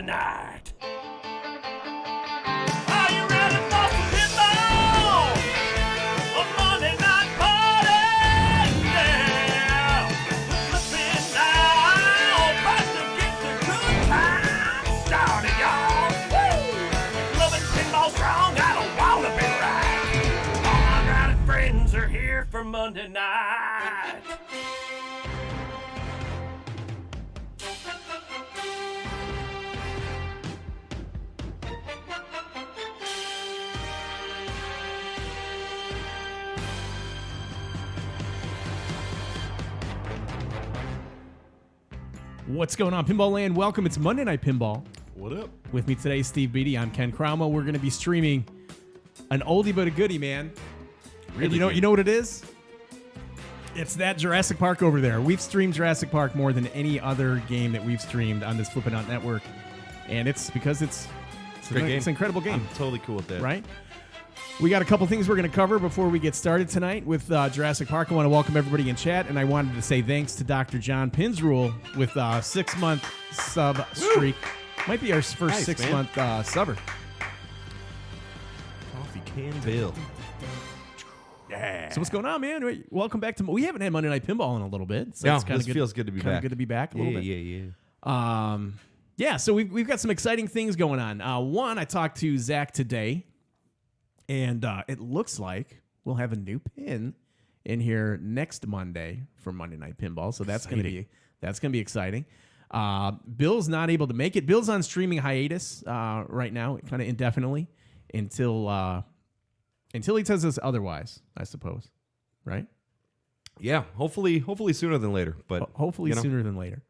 Monday night. Are you ready for some pinball? A Monday night party, yeah. Flipping out, about to get the good time started, y'all. Woo! Loving pinball strong, I don't want to be right. All my rowdy friends are here for Monday night. What's going on, Pinball Land? Welcome. It's Monday Night Pinball. What up? With me today, Steve Beatty. I'm Ken Cromwell. We're going to be streaming an oldie but a goodie, man. Really And you know what it is? It's that Jurassic Park over there. We've streamed Jurassic Park more than any other game that we've streamed on this Flip N Out network, and it's because it's a great game. It's an incredible game. I'm totally cool with that. Right? We got a couple things we're going to cover before we get started tonight with Jurassic Park. I want to welcome everybody in chat, and I wanted to say thanks to Dr. John Pinsrule with a 6-month sub streak. Might be our first Nice, 6-month subber. Coffee can Bill. Yeah. So what's going on, man? Welcome back to. We haven't had Monday Night Pinball in a little bit. So No, it's this feels good to be back. Good to be back a little bit. Yeah. Yeah, so we've got some exciting things going on. One, I talked to Zach today, and it looks like we'll have a new pin in here next Monday for Monday Night Pinball. So that's gonna be exciting. Bill's not able to make it. Bill's on streaming hiatus right now, kind of indefinitely until he tells us otherwise, I suppose. Right? Yeah. Hopefully sooner than later. But Hopefully sooner than later.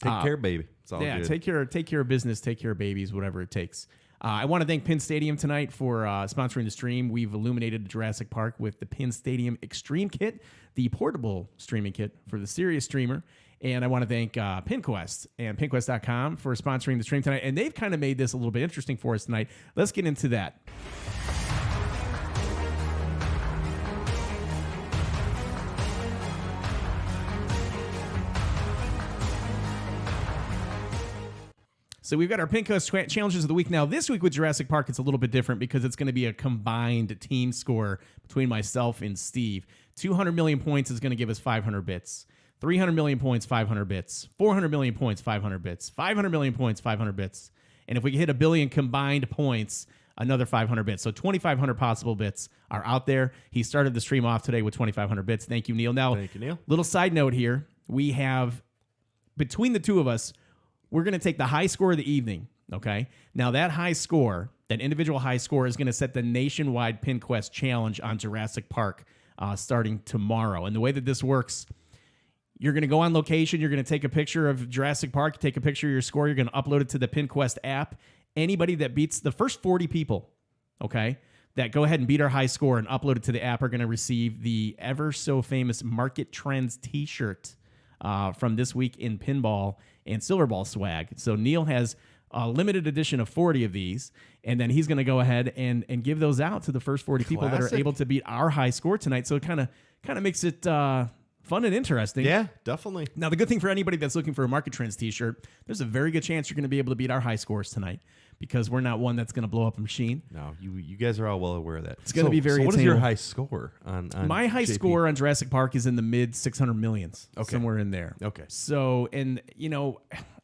take care, baby. It's all good. Take care of business, take care of babies, whatever it takes. I want to thank Pin Stadium tonight for sponsoring the stream. We've illuminated Jurassic Park with the Pin Stadium Extreme Kit, the portable streaming kit for the serious streamer. And I want to thank PinQuest and PinQuest.com for sponsoring the stream tonight. And they've kind of made this a little bit interesting for us tonight. Let's get into that. So we've got our PinQuest challenges of the week. Now, this week with Jurassic Park, it's a little bit different because it's going to be a combined team score between myself and Steve. 200 million points is going to give us 500 bits. 300 million points, 500 bits. 400 million points, 500 bits. 500 million points, 500 bits. And if we hit 1 billion combined points, another 500 bits. So 2,500 possible bits are out there. He started the stream off today with 2,500 bits. Thank you, Neil. Now, Thank you, Neil. Little side note here. We have, between the two of us, we're going to take the high score of the evening, okay? Now, that high score, that individual high score, is going to set the nationwide PinQuest challenge on Jurassic Park starting tomorrow. And the way that this works, you're going to go on location, you're going to take a picture of Jurassic Park, take a picture of your score, you're going to upload it to the PinQuest app. Anybody that beats the first 40 people, okay, that go ahead and beat our high score and upload it to the app are going to receive the ever so famous Market Trends t-shirt from this week in pinball and silver ball swag. So Neil has a limited edition of 40 of these, and then he's going to go ahead and give those out to the first 40 people that are able to beat our high score tonight. So it kind of makes it fun and interesting. Yeah, definitely. Now, the good thing for anybody that's looking for a Market Trends t-shirt, there's a very good chance you're going to be able to beat our high scores tonight because we're not one that's going to blow up a machine. No, you guys are all well aware of that. It's going to be very So what is your attainable. high score on My high JP? score on Jurassic Park is in the mid 600 millions, somewhere in there. Okay. So, and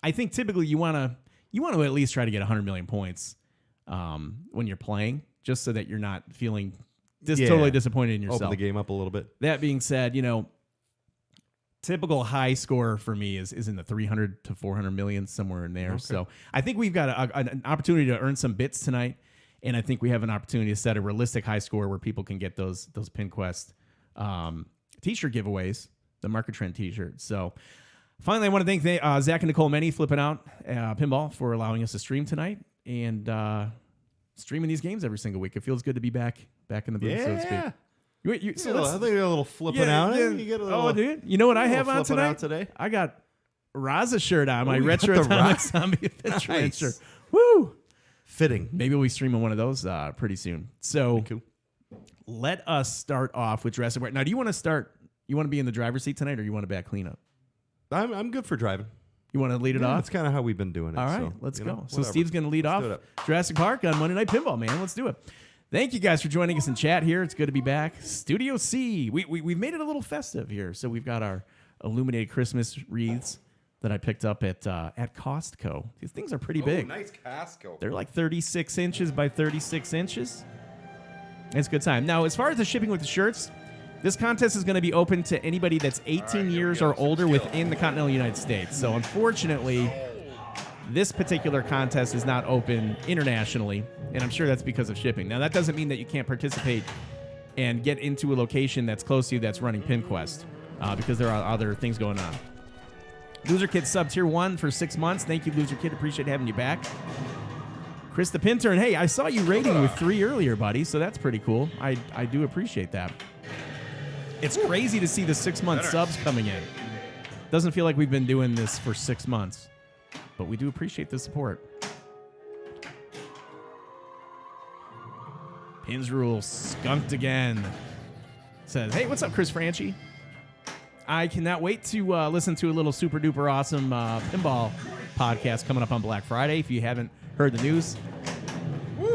I think typically you want to at least try to get 100 million points when you're playing, just so that you're not feeling totally disappointed in yourself. Open the game up a little bit. That being said, typical high score for me is in the 300 to 400 million, somewhere in there. Okay. So I think we've got an opportunity to earn some bits tonight, and I think we have an opportunity to set a realistic high score where people can get those PinQuest t-shirt giveaways, the Market Trend t-shirts. So finally, I want to thank Zach and Nicole Menny, Flip N Out Pinball, for allowing us to stream tonight and streaming these games every single week. It feels good to be back in the booth, so to speak. I think you're a little flipping out. Yeah. You get a little, dude. You know what I have on tonight? today? I got Raza shirt on, my you got retro the atomic zombie adventure Nice. shirt. Woo! Fitting. Maybe we'll be streaming one of those pretty soon. So Cool. let us start off with Jurassic Park. Now, do you want to be in the driver's seat tonight, or you want to back cleanup? I'm good for driving. You want to lead it off? That's kind of how we've been doing it. All right, so, let's you go. know, So whatever. Steve's going to lead Let's off do it. Jurassic Park on Monday Night Pinball, man. Let's do it. Thank you guys for joining us in chat here. It's good to be back. Studio C. We've made it a little festive here. So we've got our illuminated Christmas wreaths that I picked up at Costco. These things are pretty big. Nice Costco. They're like 36 inches by 36 inches. It's a good time. Now, as far as the shipping with the shirts, this contest is going to be open to anybody that's 18 years or older within the continental United States. So, unfortunately, this particular contest is not open internationally, and I'm sure that's because of shipping. Now, that doesn't mean that you can't participate and get into a location that's close to you that's running PinQuest, because there are other things going on. Loser Kid sub tier 1 for 6 months. Thank you, Loser Kid. Appreciate having you back. Chris the Pinter, and hey, I saw you rating with 3 earlier, buddy, so that's pretty cool. I do appreciate that. It's crazy to see the 6-month subs coming in. Doesn't feel like we've been doing this for 6 months, but we do appreciate the support. Pins Rule skunked again. Says, hey, what's up, Chris Franchi? I cannot wait to listen to a little super duper awesome pinball podcast coming up on Black Friday. If you haven't heard the news,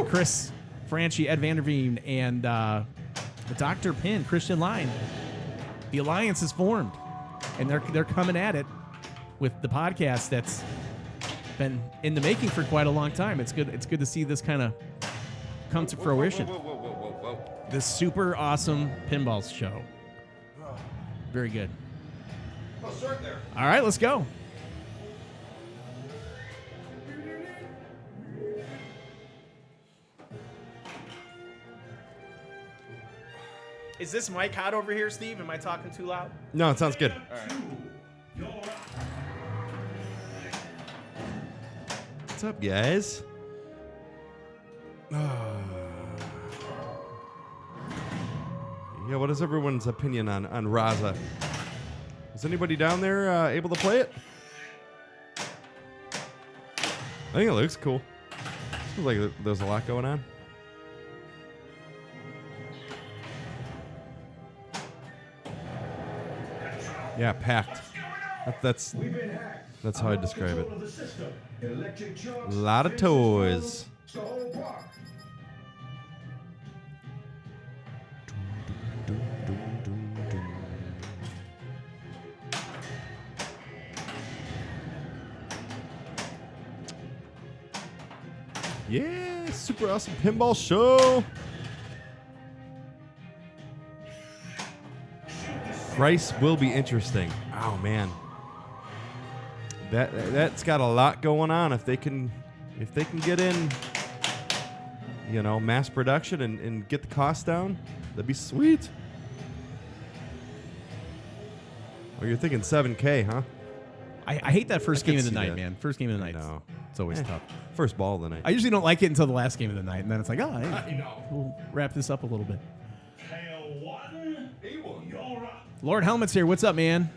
Chris Franchi, Ed Vanderveen, and the Dr. Pin, Christian Line. The alliance is formed, and they're coming at it with the podcast that's been in the making for quite a long time. It's good to see this kind of come to fruition. This super awesome pinball show. Very good. All right, let's go. Is this mic hot over here, Steve? Am I talking too loud? No, it sounds good. What's up, guys? Yeah, what is everyone's opinion on Raza? Is anybody down there able to play it? I think it looks cool. Seems like there's a lot going on. Yeah, packed. That's how I describe it. A lot of toys. Yeah, super awesome pinball show. Price will be interesting. Oh man, that's got a lot going on. If they can get in, you know, mass production and get the cost down, that'd be sweet. Oh, you're thinking 7K, huh? I hate that first I can game of the see night, that. man. First game of the night. No. It's always tough. First ball of the night. I usually don't like it until the last game of the night, and then it's like, oh, hey, we'll wrap this up a little bit. Lord Helmet's here. What's up, man?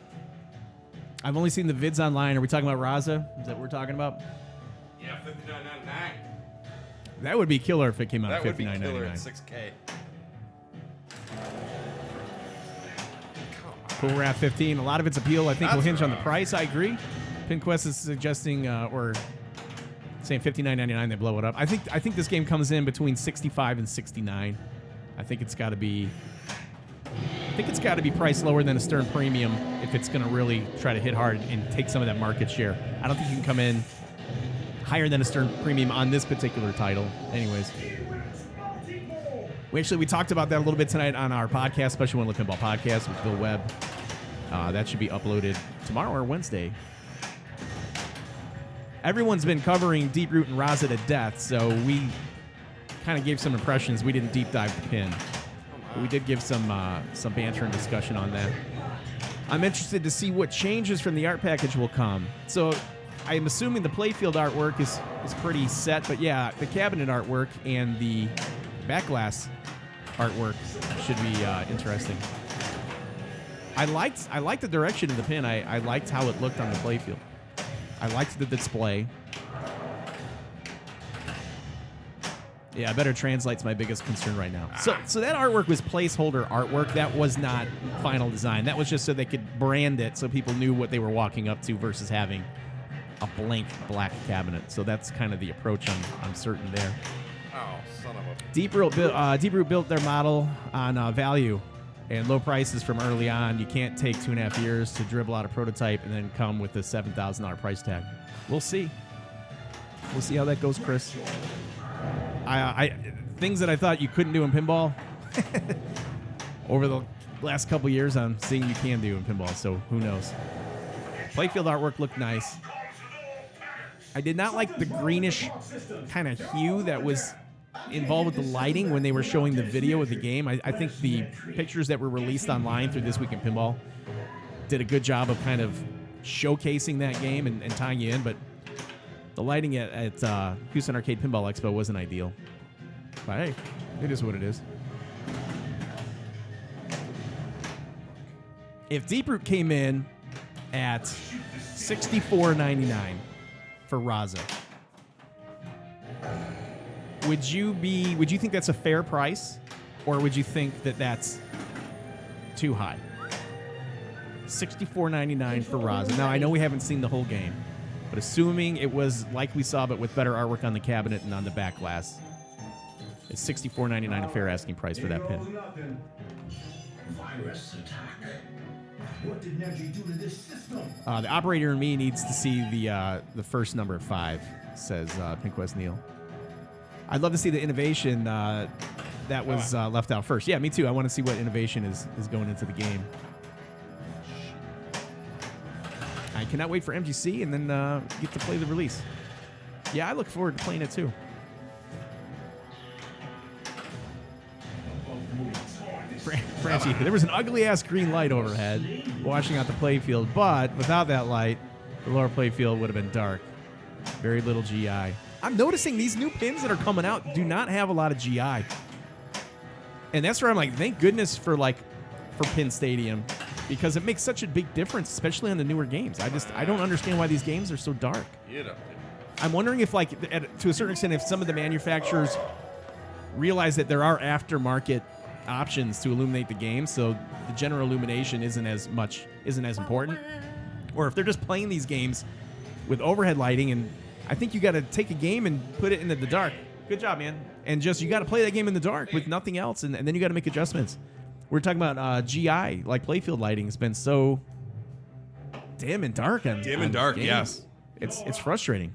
I've only seen the vids online. Are we talking about Raza? Is that what we're talking about? Yeah, $59.99. That would be killer if it came out at That would be killer $59.99. at 6K. Cool Wrap 15. A lot of its appeal, I think, will hinge on the price. I agree. PinQuest is suggesting or saying $59.99. They blow it up. I think this game comes in between $65 and $69. I think it's got to be priced lower than a Stern Premium if it's going to really try to hit hard and take some of that market share. I don't think you can come in higher than a Stern Premium on this particular title. Anyways. We talked about that a little bit tonight on our podcast, Special One Live Pinball Podcast with Bill Webb. That should be uploaded tomorrow or Wednesday. Everyone's been covering Deep Root and Raza to death, so we kind of gave some impressions. We didn't deep dive the pin. But we did give some banter and discussion on that. I'm interested to see what changes from the art package will come. So I'm assuming the playfield artwork is pretty set, but yeah, the cabinet artwork and the backglass artwork should be interesting. I liked the direction of the pin. I liked how it looked on the playfield. I liked the display. Yeah, better translate's my biggest concern right now. So that artwork was placeholder artwork. That was not final design. That was just so they could brand it so people knew what they were walking up to versus having a blank black cabinet. So that's kind of the approach I'm certain there. Oh, son of a... Deep Root built their model on value and low prices from early on. You can't take 2.5 years to dribble out a prototype and then come with a $7,000 price tag. We'll see. We'll see how that goes, Chris. I things that I thought you couldn't do in pinball over the last couple years, I'm seeing you can do in pinball. So who knows? Playfield artwork looked nice. I did not like the greenish kind of hue that was involved with the lighting when they were showing the video of the game. I think the pictures that were released online through This Week in Pinball did a good job of kind of showcasing that game and tying you in, but the lighting at Houston Arcade Pinball Expo wasn't ideal. But hey, it is what it is. If Deep Root came in at $64.99 for Raza, would you think that's a fair price, or would you think that that's too high? $64.99 for Raza. Now I know we haven't seen the whole game, but assuming it was like we saw, but with better artwork on the cabinet and on the back glass, is $64.99 a fair asking price for that pin? Virus attack. What did Neji do to this system? The operator in me needs to see the first number of 5, says Pinquest Neil. I'd love to see the innovation that was left out first. Yeah, me too. I want to see what innovation is going into the game. I cannot wait for MGC and then get to play the release. Yeah, I look forward to playing it too. Francie, there was an ugly-ass green light overhead washing out the playfield, but without that light, the lower playfield would have been dark. Very little GI. I'm noticing these new pins that are coming out do not have a lot of GI. And that's where I'm like, thank goodness for Pin Stadium, because it makes such a big difference, especially on the newer games. I don't understand why these games are so dark. I'm wondering if, to a certain extent, if some of the manufacturers realize that there are aftermarket options to illuminate the game, so the general illumination isn't as important, or if they're just playing these games with overhead lighting. And I think you got to take a game and put it into the dark. Good job, man. And just you got to play that game in the dark with nothing else, and then you got to make adjustments. We're talking about GI, like playfield lighting has been so dim and dark on dark. games. Yes, it's frustrating.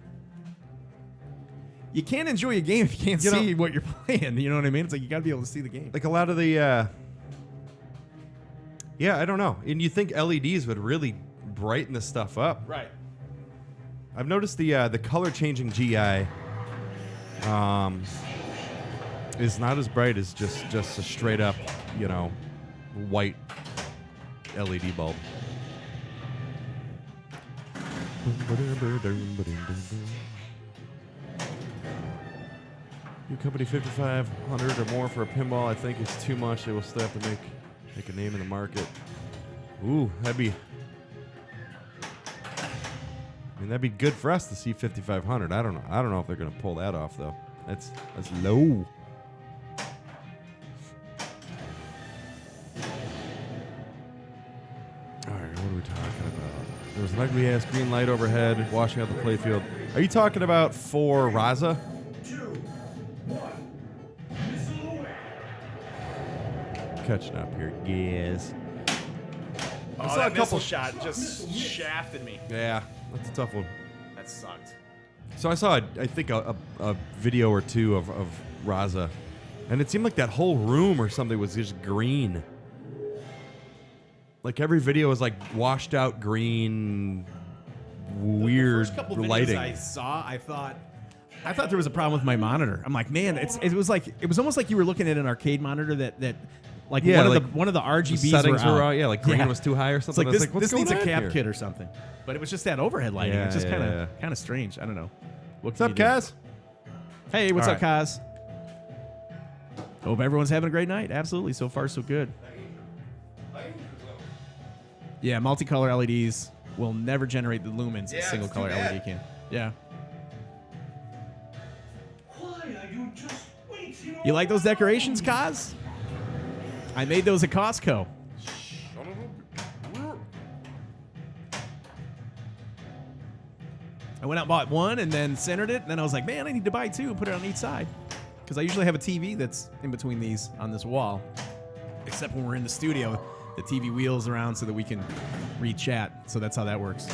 You can't enjoy a game if you can't see what you're playing. You know what I mean? It's like you got to be able to see the game. Like a lot of the, I don't know. And you think LEDs would really brighten this stuff up? Right. I've noticed the color changing GI is not as bright as just a straight up, white LED bulb. New company 5,500 or more for a pinball. I think it's too much. They will still have to make a name in the market. Ooh, that'd be good for us to see 5,500. I don't know if they're gonna pull that off though. That's low. All right, what are we talking about? There was an ugly ass green light overhead washing out the playfield. Are you talking about for Raza? Catching up here, yes. I saw a couple shot just shafted me. Yeah, that's a tough one. That sucked. So I saw, I think, a video or two of Raza, and it seemed like that whole room or something was just green. Like every video was like washed out green, weird The first couple lighting. videos I saw, I thought there was a problem with my monitor. I'm like, man, it was almost like you were looking at an arcade monitor that. Like, one of the RGBs the settings were out. Yeah, like green was too high or something. It's like What's this needs going a on cap here? kit or something. But it was just that overhead lighting. Yeah, it's just yeah, kind of strange. I don't know. What's up, Kaz? Hey, what's All up, Kaz? Hope everyone's having a great night. Absolutely. So far, so good. Yeah, multicolor LEDs will never generate the lumens a single color LED can. Yeah. You like those decorations, Kaz? I made those at Costco. I went out and bought one and then centered it. And then I was like, man, I need to buy two and put it on each side. Because I usually have a TV that's in between these on this wall. Except when we're in the studio, the TV wheels around so that we can read chat. So that's how that works.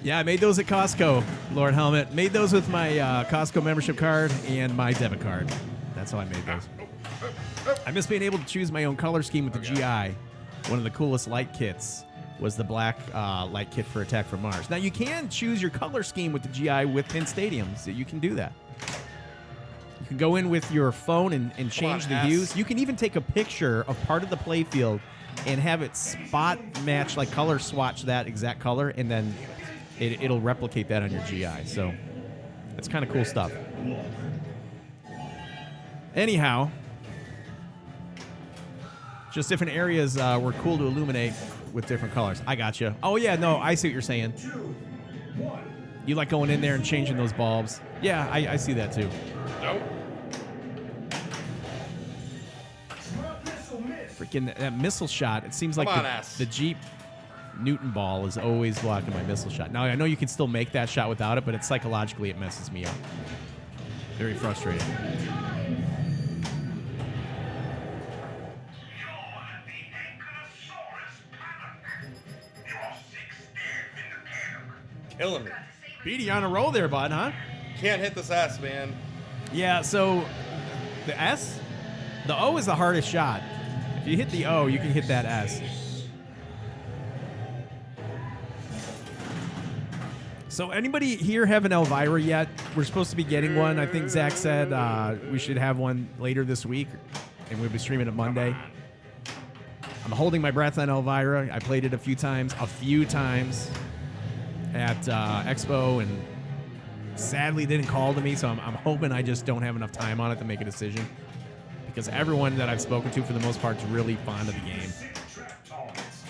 Yeah, I made those at Costco, Lord Helmet. Made those with my Costco membership card and my debit card. That's how I made those. I miss being able to choose my own color scheme with the GI. One of the coolest light kits was the black light kit for Attack from Mars. Now, you can choose your color scheme with the GI with Pin Stadiums. So you can do that. You can go in with your phone and change the hues. You can even take a picture of part of the playfield and have it spot match, like color swatch that exact color, and then it'll replicate that on your GI. So it's kind of cool stuff. Anyhow, just different areas were cool to illuminate with different colors. I got you. Oh, yeah, no, I see what you're saying. You like going in there and changing those bulbs. Yeah, I see that too. Nope. Freaking that missile shot. It seems like Come on, ass. the Jeep Newton ball is always blocking my missile shot. Now, I know you can still make that shot without it, but psychologically it messes me up. Very frustrating. Killing me. Beatty on a roll there, bud, huh? Can't hit this ass, man. Yeah, so the S, the O is the hardest shot. If you hit the O, you can hit that S. So anybody here have an Elvira yet? We're supposed to be getting one. I think Zach said we should have one later this week, and we'll be streaming it Monday. I'm holding my breath on Elvira. I played it a few times at Expo, and sadly didn't call to me, so I'm hoping I just don't have enough time on it to make a decision, because everyone that I've spoken to for the most part is really fond of the game.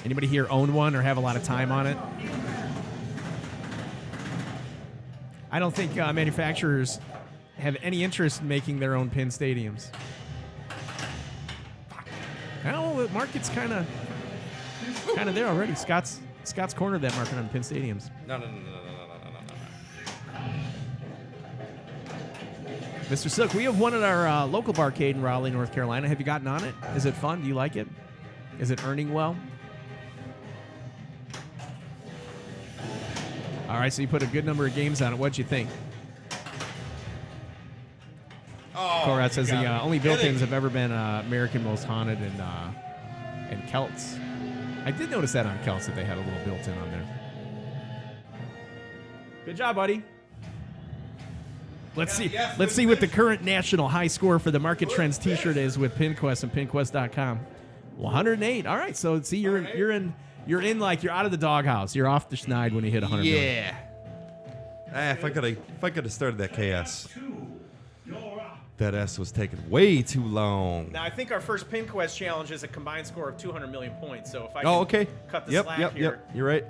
Anybody here own one or have a lot of time on it? I don't think manufacturers have any interest in making their own pin stadiums. Well, the market's kind of there already. Scott's cornered that market on pin stadiums. No. Mr. Silk, we have one at our local barcade in Raleigh, North Carolina. Have you gotten on it? Is it fun? Do you like it? Is it earning well? All right, so you put a good number of games on it. What'd you think? Oh, Korat says you the got only me. built-ins have ever been American Most Haunted and Celts. I did notice that on Celts that they had a little built-in on there. Good job, buddy. Let's see what the current national high score for the Market Trends T-shirt is with PinQuest and PinQuest.com. 108. All right, so see you're in like you're out of the doghouse. You're off the schneid when you hit 100 million. Yeah. If I could have started that KS, that S was taking way too long. Now I think our first PinQuest challenge is a combined score of 200 million points. So if I okay. cut the slack here. Yep. You're right.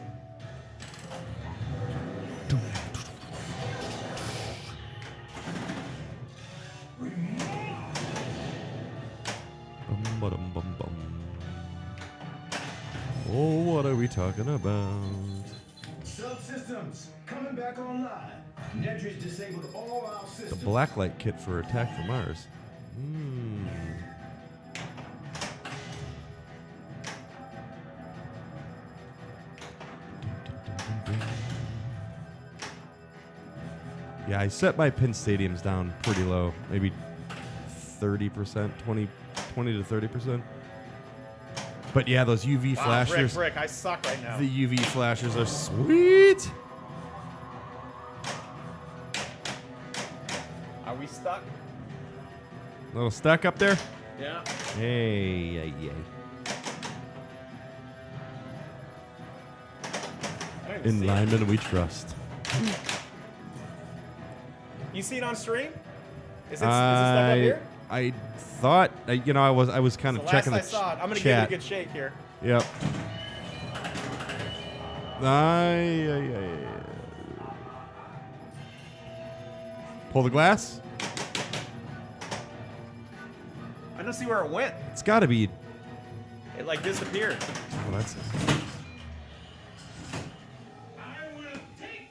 Bum. Oh, what are we talking about? Subsystems coming back online. Nedry's disabled all our systems. The blacklight kit for Attack from Mars. Yeah, I set my pin stadiums down pretty low, maybe 30%, 20 to 30%. But yeah, those UV flashers. Brick, I suck right now. The UV flashers are sweet. Are we stuck? A little stuck up there? Yeah. Hey. In linemen we trust. You see it on stream? Is it stuck up here? I thought, I was kind of checking the last I saw it, I'm going to chat. give it a good shake here. Yep. Pull the glass. I don't see where it went. It's got to be. It like disappeared. Oh, that's. I will take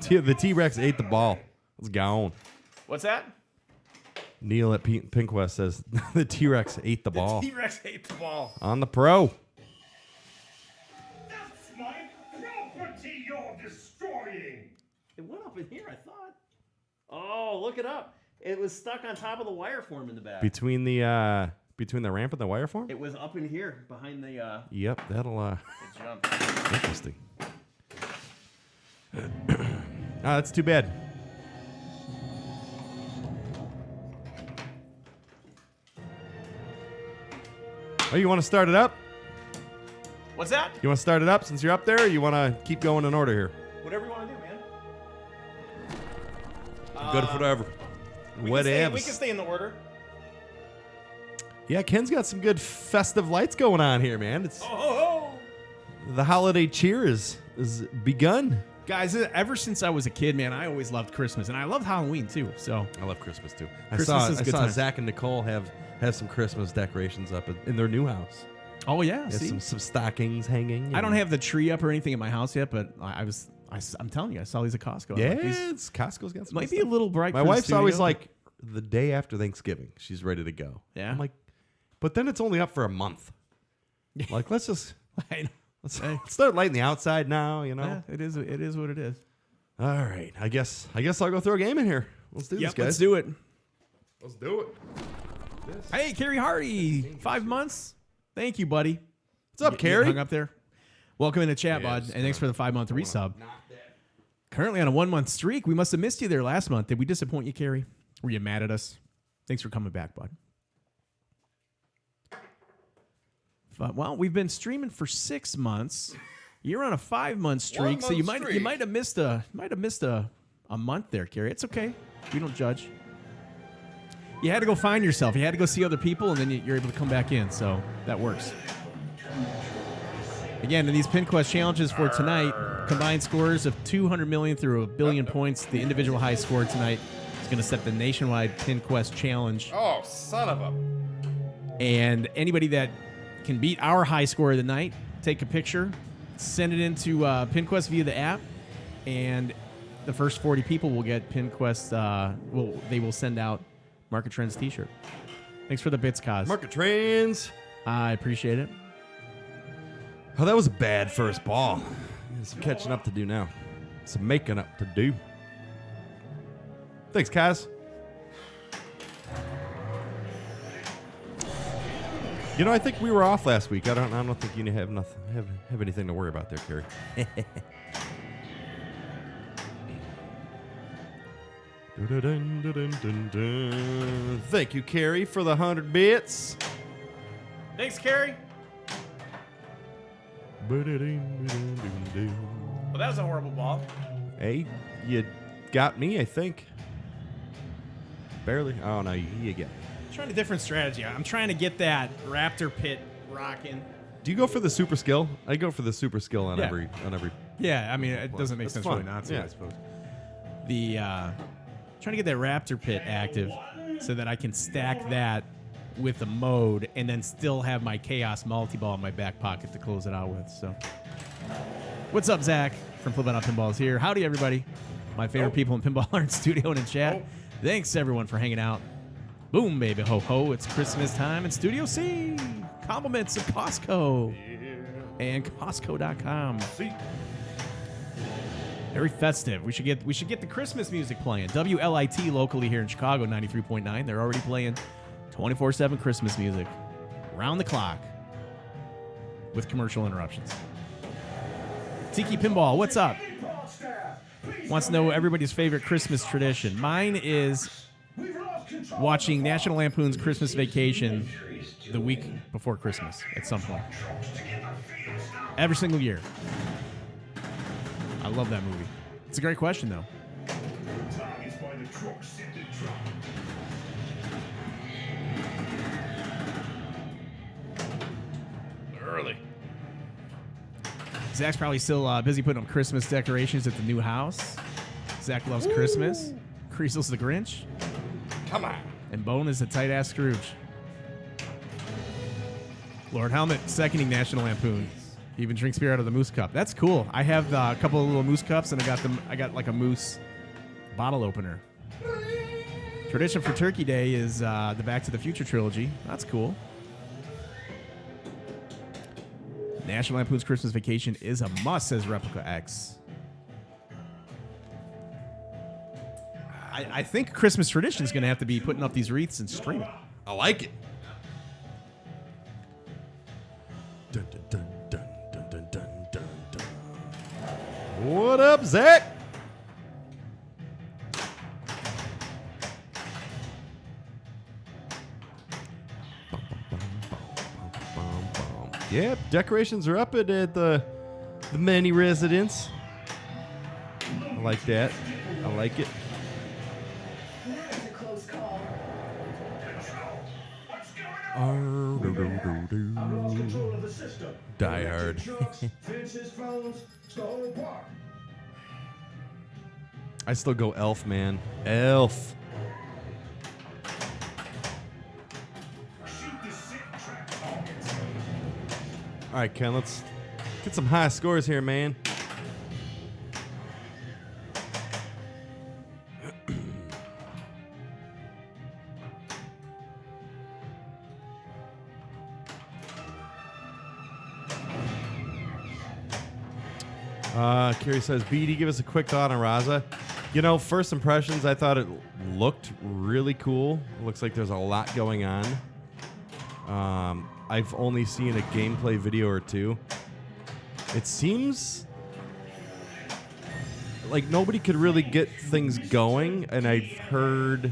The T-Rex ate the ball. It's gone. What's that? Neil at Pinquest says the T-Rex ate the ball. T-Rex ate the ball. On the pro. That's my property you're destroying. It went up in here, I thought. Oh, look it up. It was stuck on top of the wire form in the back. Between the ramp and the wire form? It was up in here behind the Yep, that'll jump. interesting. That's too bad. Oh, you want to start it up? What's that? You want to start it up since you're up there, or you want to keep going in order here? Whatever you want to do, man. Good for whatever. We can stay in the order. Yeah, Ken's got some good festive lights going on here, man. It's the holiday cheer is begun. Guys, ever since I was a kid, man, I always loved Christmas, and I loved Halloween too. So I love Christmas too. Christmas is I good saw time. Zach and Nicole have some Christmas decorations up in their new house. oh yeah, There's see, some stockings hanging. I don't have the tree up or anything in my house yet, but I'm telling you, I saw these at Costco. Yeah, Like, these it's Costco's got some. might good be a stuff. little bright. My for the wife's always studio. like the day after Thanksgiving, she's ready to go. Yeah? I'm like, but then it's only up for a month. Like, let's just I know. let's start lighting the outside now. You know. Yeah, it is what it is. All right, I guess I'll go throw a game in here. Let's do this, guys. Let's do it. Let's do it. Hey, Carrie Hardy, 5 months. Thank you, buddy. What's up, You Carrie? hung up there. Welcome into chat, Yeah, bud, just and thanks for the 5-month resub. Currently on a 1-month streak. We must have missed you there last month. Did we disappoint you, Carrie? Were you mad at us? Thanks for coming back, bud. Well, we've been streaming for 6 months. You're on a 5-month streak, so you might have missed a month there, Carrie. It's okay. We don't judge. You had to go find yourself. You had to go see other people, and then you're able to come back in. So that works. Again, in these PinQuest challenges for tonight, combined scores of 200 million through 1 billion points. The individual high score tonight is going to set the nationwide PinQuest challenge. Oh, son of a! And anybody that can beat our high score of the night, take a picture, send it into PinQuest via the app, and the first 40 people will get PinQuest. They will send out Market Trends T-shirt. Thanks for the bits, Kaz. Market Trends. I appreciate it. Oh, that was a bad first ball. Some catching up to do now. Some making up to do. Thanks, Kaz. You know, I think we were off last week. I don't think you have anything to worry about there, Carrie. Thank you, Carrie, for the 100 bits. Thanks, Carrie. Well, that was a horrible ball. Hey, you got me, I think. Barely. Oh, no, you get me. Trying a different strategy. I'm trying to get that Raptor pit rocking. Do you go for the super skill? I go for the super skill on Yeah. every. Yeah, I mean, it doesn't make that's sense fun. really not to, Yeah. I suppose. The trying to get that Raptor pit active so that I can stack that with the mode and then still have my Chaos multi-ball in my back pocket to close it out with. So, what's up, Zach from Flip N Out Pinball is here. Howdy, everybody. My favorite people in pinball are in studio and in chat. Thanks, everyone, for hanging out. Boom, baby, ho, ho. It's Christmas time in Studio C. Compliments of Costco and Costco.com. Very festive. We should get the Christmas music playing. WLIT locally here in Chicago, 93.9. They're already playing 24/7 Christmas music, round the clock, with commercial interruptions. Tiki Pinball, what's up? Wants to know everybody's favorite Christmas tradition. Mine is watching National Lampoon's Christmas Vacation the week before Christmas at some point. Every single year. I love that movie. It's a great question, though. Early. Zach's probably still busy putting up Christmas decorations at the new house. Zach loves Christmas. Creasel's the Grinch. Come on. And Bone is the tight-ass Scrooge. Lord Helmet seconding National Lampoon. He even drinks beer out of the moose cup. That's cool. I have a couple of little moose cups, and I got like a moose bottle opener. Tradition for Turkey Day is the Back to the Future trilogy. That's cool. National Lampoon's Christmas Vacation is a must, says Replica X. I think Christmas tradition is going to have to be putting up these wreaths and streaming. I like it. Dun, dun, dun, dun, dun, dun, dun, dun. What up, Zach? Yep, decorations are up at the many residence. I like that. I like it. That's a close call. Oh, I lost control of the system. Die Hard. Trucks, fences, phones, it's the whole park. I still go Elf, man. Elf. All right, Ken, let's get some high scores here, man. Kerry says, BD, give us a quick thought on Raza. You know, first impressions, I thought it looked really cool. It looks like there's a lot going on. I've only seen a gameplay video or two. It seems like nobody could really get things going, and I've heard,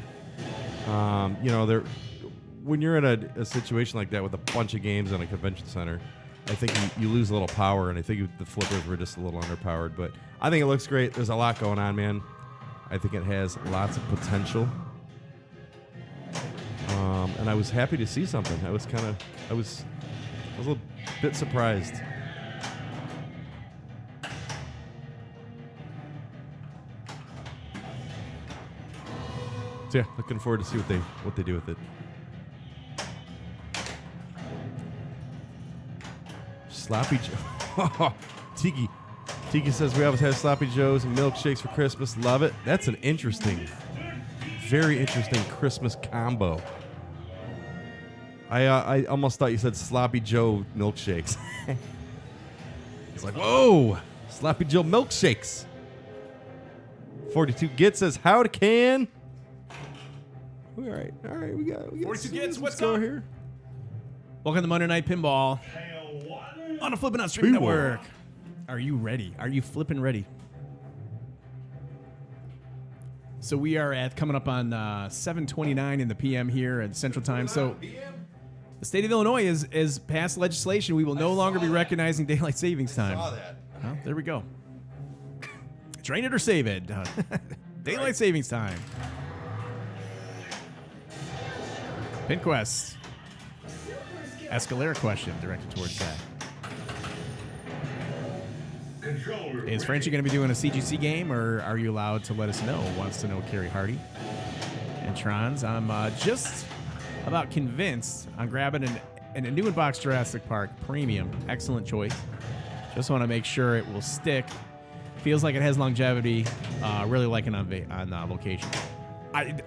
you know, when you're in a situation like that with a bunch of games in a convention center, I think you lose a little power, and I think the flippers were just a little underpowered. But I think it looks great. There's a lot going on, man. I think it has lots of potential. And I was happy to see something. I was a little bit surprised. So yeah, looking forward to see what they do with it. Sloppy Joe. Tiki says we always have Sloppy Joes and milkshakes for Christmas. Love it. That's an very interesting Christmas combo. I almost thought you said Sloppy Joe milkshakes. It's like, whoa, Sloppy Joe milkshakes. 42 Git says, howdy, Can. All right, we got 42 Gits, what's go up? here. Welcome to Monday Night Pinball on a Flip N Out Streaming Network. Are you ready? Are you flipping ready? So we are coming up on 7:29 in the PM here at Central Time. So the state of Illinois is passed legislation. We will no longer be recognizing daylight savings time. Saw that. Well, there we go. Drain it or save it. Daylight savings time. PinQuest. Escalator question directed towards that. Is Frenchie going to be doing a CGC game, or are you allowed to let us know? Wants to know Carrie Hardy. And Trons, I'm just about convinced I'm grabbing a new in-box Jurassic Park Premium. Excellent choice. Just want to make sure it will stick. Feels like it has longevity. Really liking on location.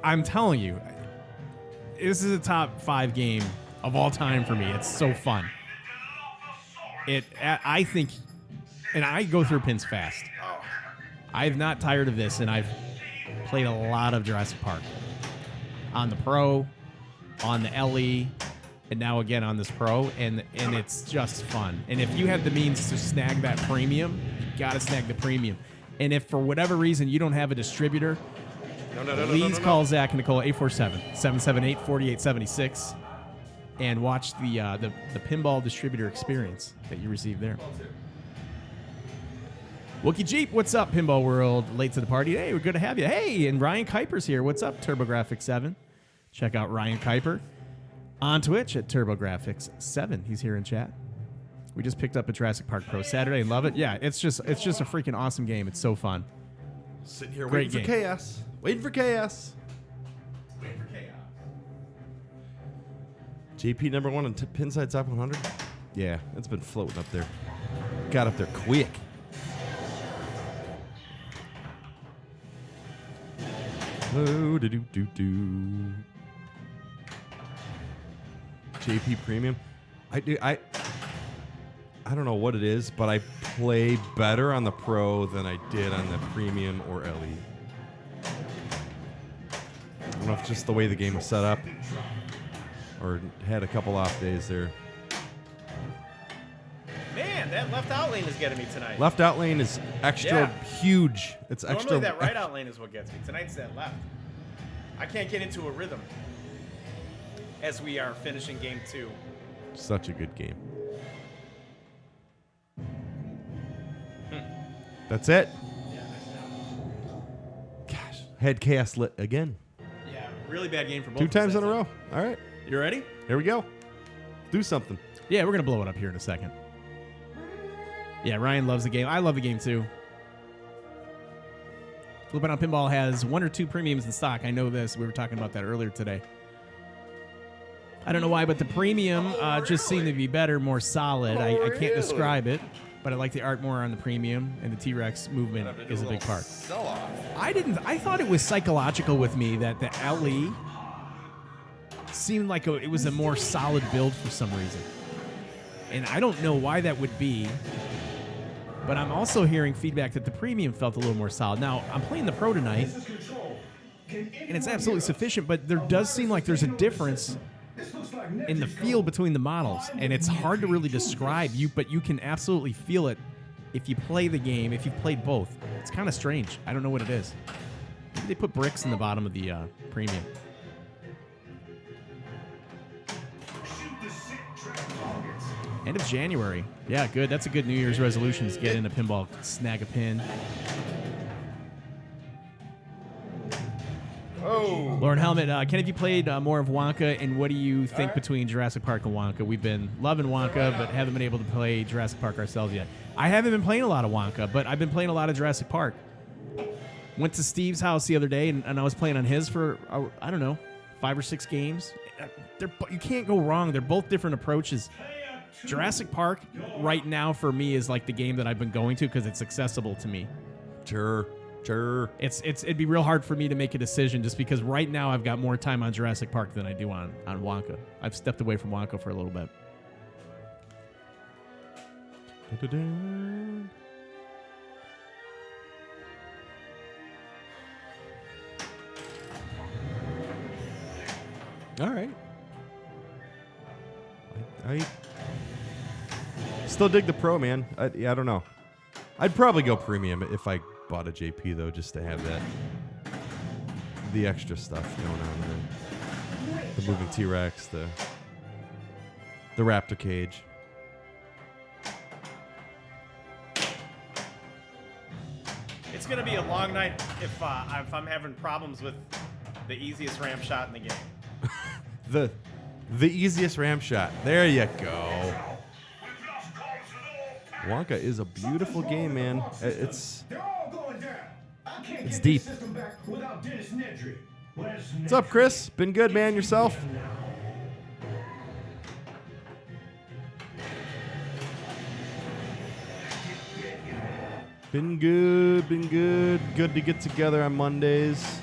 I'm telling you, this is a top 5 game of all time for me. It's so fun. I think, and I go through pins fast. I've not tired of this, and I've played a lot of Jurassic Park on the Pro, on the LE, and now again on this Pro, and it's just fun. And if you have the means to snag that premium, you gotta snag the premium. And if for whatever reason you don't have a distributor, please call Zach and Nicole 847-778-4876 and watch the pinball distributor experience that you receive there. Wookie Jeep, what's up, Pinball World? Late to the party. Hey, we're good to have you. Hey, and Ryan Kuiper's here. What's up, TurboGrafx7? Check out Ryan Kuiper on Twitch at TurboGrafx7. He's here in chat. We just picked up a Jurassic Park Pro Saturday. Love it. Yeah, it's just a freaking awesome game. It's so fun. Sitting here Great waiting for game. chaos. Waiting for chaos. JP #1 on Pinside Top 100. Yeah, it's been floating up there. got up there quick. Oh, do do do do. JP Premium. I don't know what it is, but I play better on the Pro than I did on the Premium or LE. I don't know if it's just the way the game was set up or had a couple off days there. Man, that left out lane is getting me tonight. Left out lane is extra huge. It's Normally extra. that right out lane is what gets me. Tonight's that left. I can't get into a rhythm as we are finishing game 2. Such a good game. That's it. Gosh, head cast lit again. Yeah, really bad game for both. 2 times in a row. All right, You ready? here we go. Do something. Yeah, we're gonna blow it up here in a second. Yeah, Ryan loves the game. I love the game too. Flip N Out Pinball has 1 or 2 premiums in stock. I know this. We were talking about that earlier today. I don't know why, but the premium just seemed to be better, more solid. I can't describe it, but I like the art more on the premium, and the T-Rex movement is a big part. I thought it was psychological with me that the LE seemed like it was a more solid build for some reason. And I don't know why that would be, but I'm also hearing feedback that the premium felt a little more solid. Now, I'm playing the Pro tonight, and it's absolutely sufficient, but there does seem like there's a difference in the feel between the models, and it's hard to really describe, but you can absolutely feel it if you play the game, if you've played both. It's kind of strange. I don't know what it is. Maybe they put bricks in the bottom of the premium. End of January. Yeah, good. That's a good New Year's resolution, is get into pinball, snag a pin. Oh. Lauren Helmet, Ken, have you played more of Wonka, and what do you think between Jurassic Park and Wonka? We've been loving Wonka, but haven't been able to play Jurassic Park ourselves yet. I haven't been playing a lot of Wonka, but I've been playing a lot of Jurassic Park. Went to Steve's house the other day, and I was playing on his for, I don't know, 5 or 6 games. You can't go wrong. They're both different approaches. Jurassic Park right now for me is like the game that I've been going to because it's accessible to me. Sure. It'd be real hard for me to make a decision just because right now I've got more time on Jurassic Park than I do on Wonka. I've stepped away from Wonka for a little bit. All right. I still dig the Pro, man. I don't know. I'd probably go premium if I bought a JP, though, just to have the extra stuff going on there. The moving T-Rex, the Raptor cage. It's going to be a long night if I'm having problems with the easiest ram shot in the game. The easiest ram shot. There you go. Wonka is a beautiful game, man. It's deep. What's up, Chris? Been good, man. Yourself? Been good. Good to get together on Mondays.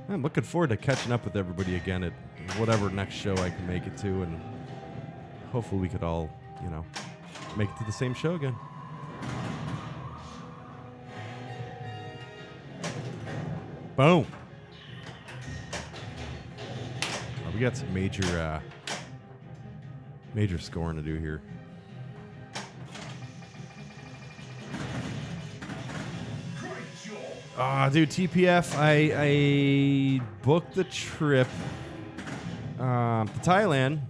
I'm looking forward to catching up with everybody again at whatever next show I can make it to, and hopefully we could all, make it to the same show again. Boom. We got some major scoring to do here. Dude, TPF, I booked the trip to Thailand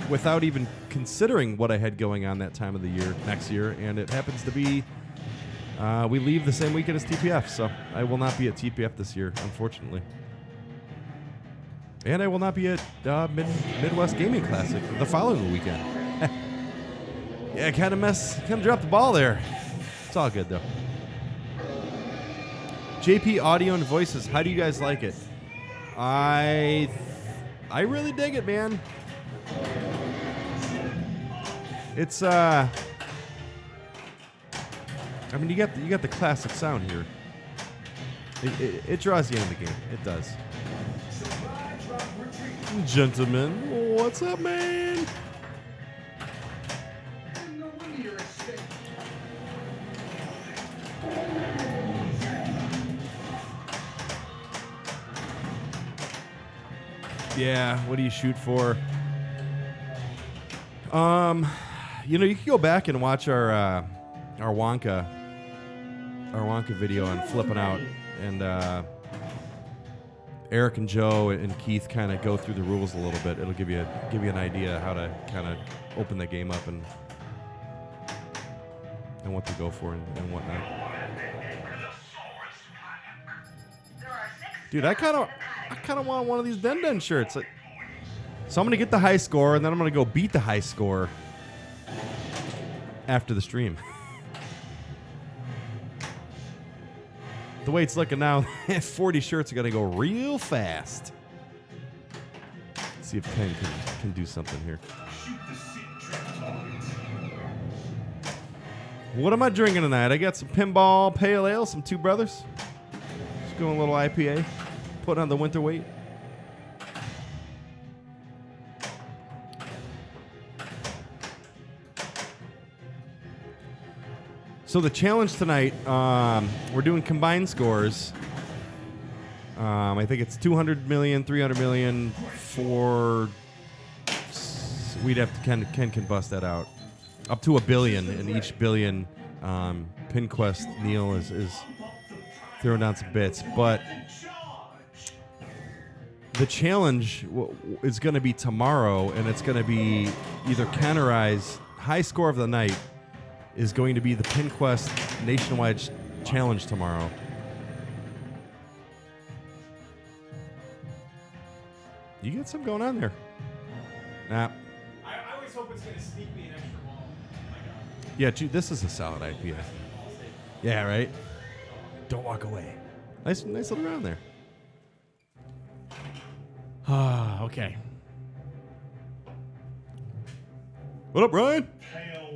without even considering what I had going on that time of the year, next year, and it happens to be we leave the same weekend as TPF, so I will not be at TPF this year, unfortunately. And I will not be at Midwest Gaming Classic the following weekend. Yeah, kind of dropped the ball there. It's all good, though. JP Audio and Voices, how do you guys like it? I really dig it, man. It's I mean, you got the classic sound here. It draws you into the game. It does. Gentlemen, what's up, man? Yeah, what do you shoot for? You know, you can go back and watch our Wonka video on Flip N Out, and Eric and Joe and Keith kind of go through the rules a little bit. It'll give you an idea how to kind of open the game up and what to go for and whatnot. Dude, I kind of want one of these Den shirts. So I'm gonna get the high score, and then I'm gonna go beat the high score after the stream. The way it's looking now, 40 shirts are gonna go real fast. Let's see if Ken can do something here. What am I drinking tonight? I got some pinball pale ale, some Two Brothers. Just going a little IPA. Put on the winter weight. So the challenge tonight, we're doing combined scores. I think it's 200 million, 300 million, for... We'd have to... Ken can bust that out. Up to $1 billion, and each billion, PinQuest Neil is throwing down some bits. But the challenge is going to be tomorrow, and it's going to be either Ken or I's high score of the night is going to be the PinQuest Nationwide Challenge tomorrow. You got something going on there. Nah. I always hope it's going to sneak me an extra ball. Yeah, this is a solid IPA. Yeah, right? Don't walk away. Nice little round there. Okay. What up, Brian?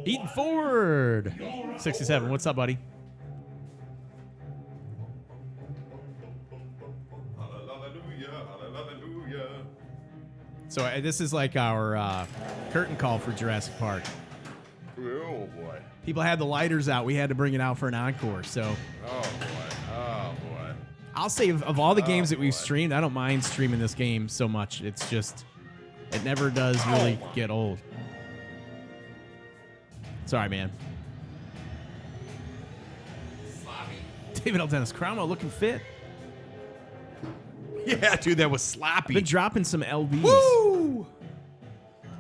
Eaton Ford. 67. What's up, buddy? So this is like our curtain call for Jurassic Park. Oh, boy. People had the lighters out. We had to bring it out for an encore. So Oh, boy. I'll say of all the games that we've streamed, I don't mind streaming this game so much. It's just, it never does really get old. Sorry, man. David L. Dennis, Cromwell looking fit. Yeah, dude, that was sloppy. Been dropping some LBs. Woo!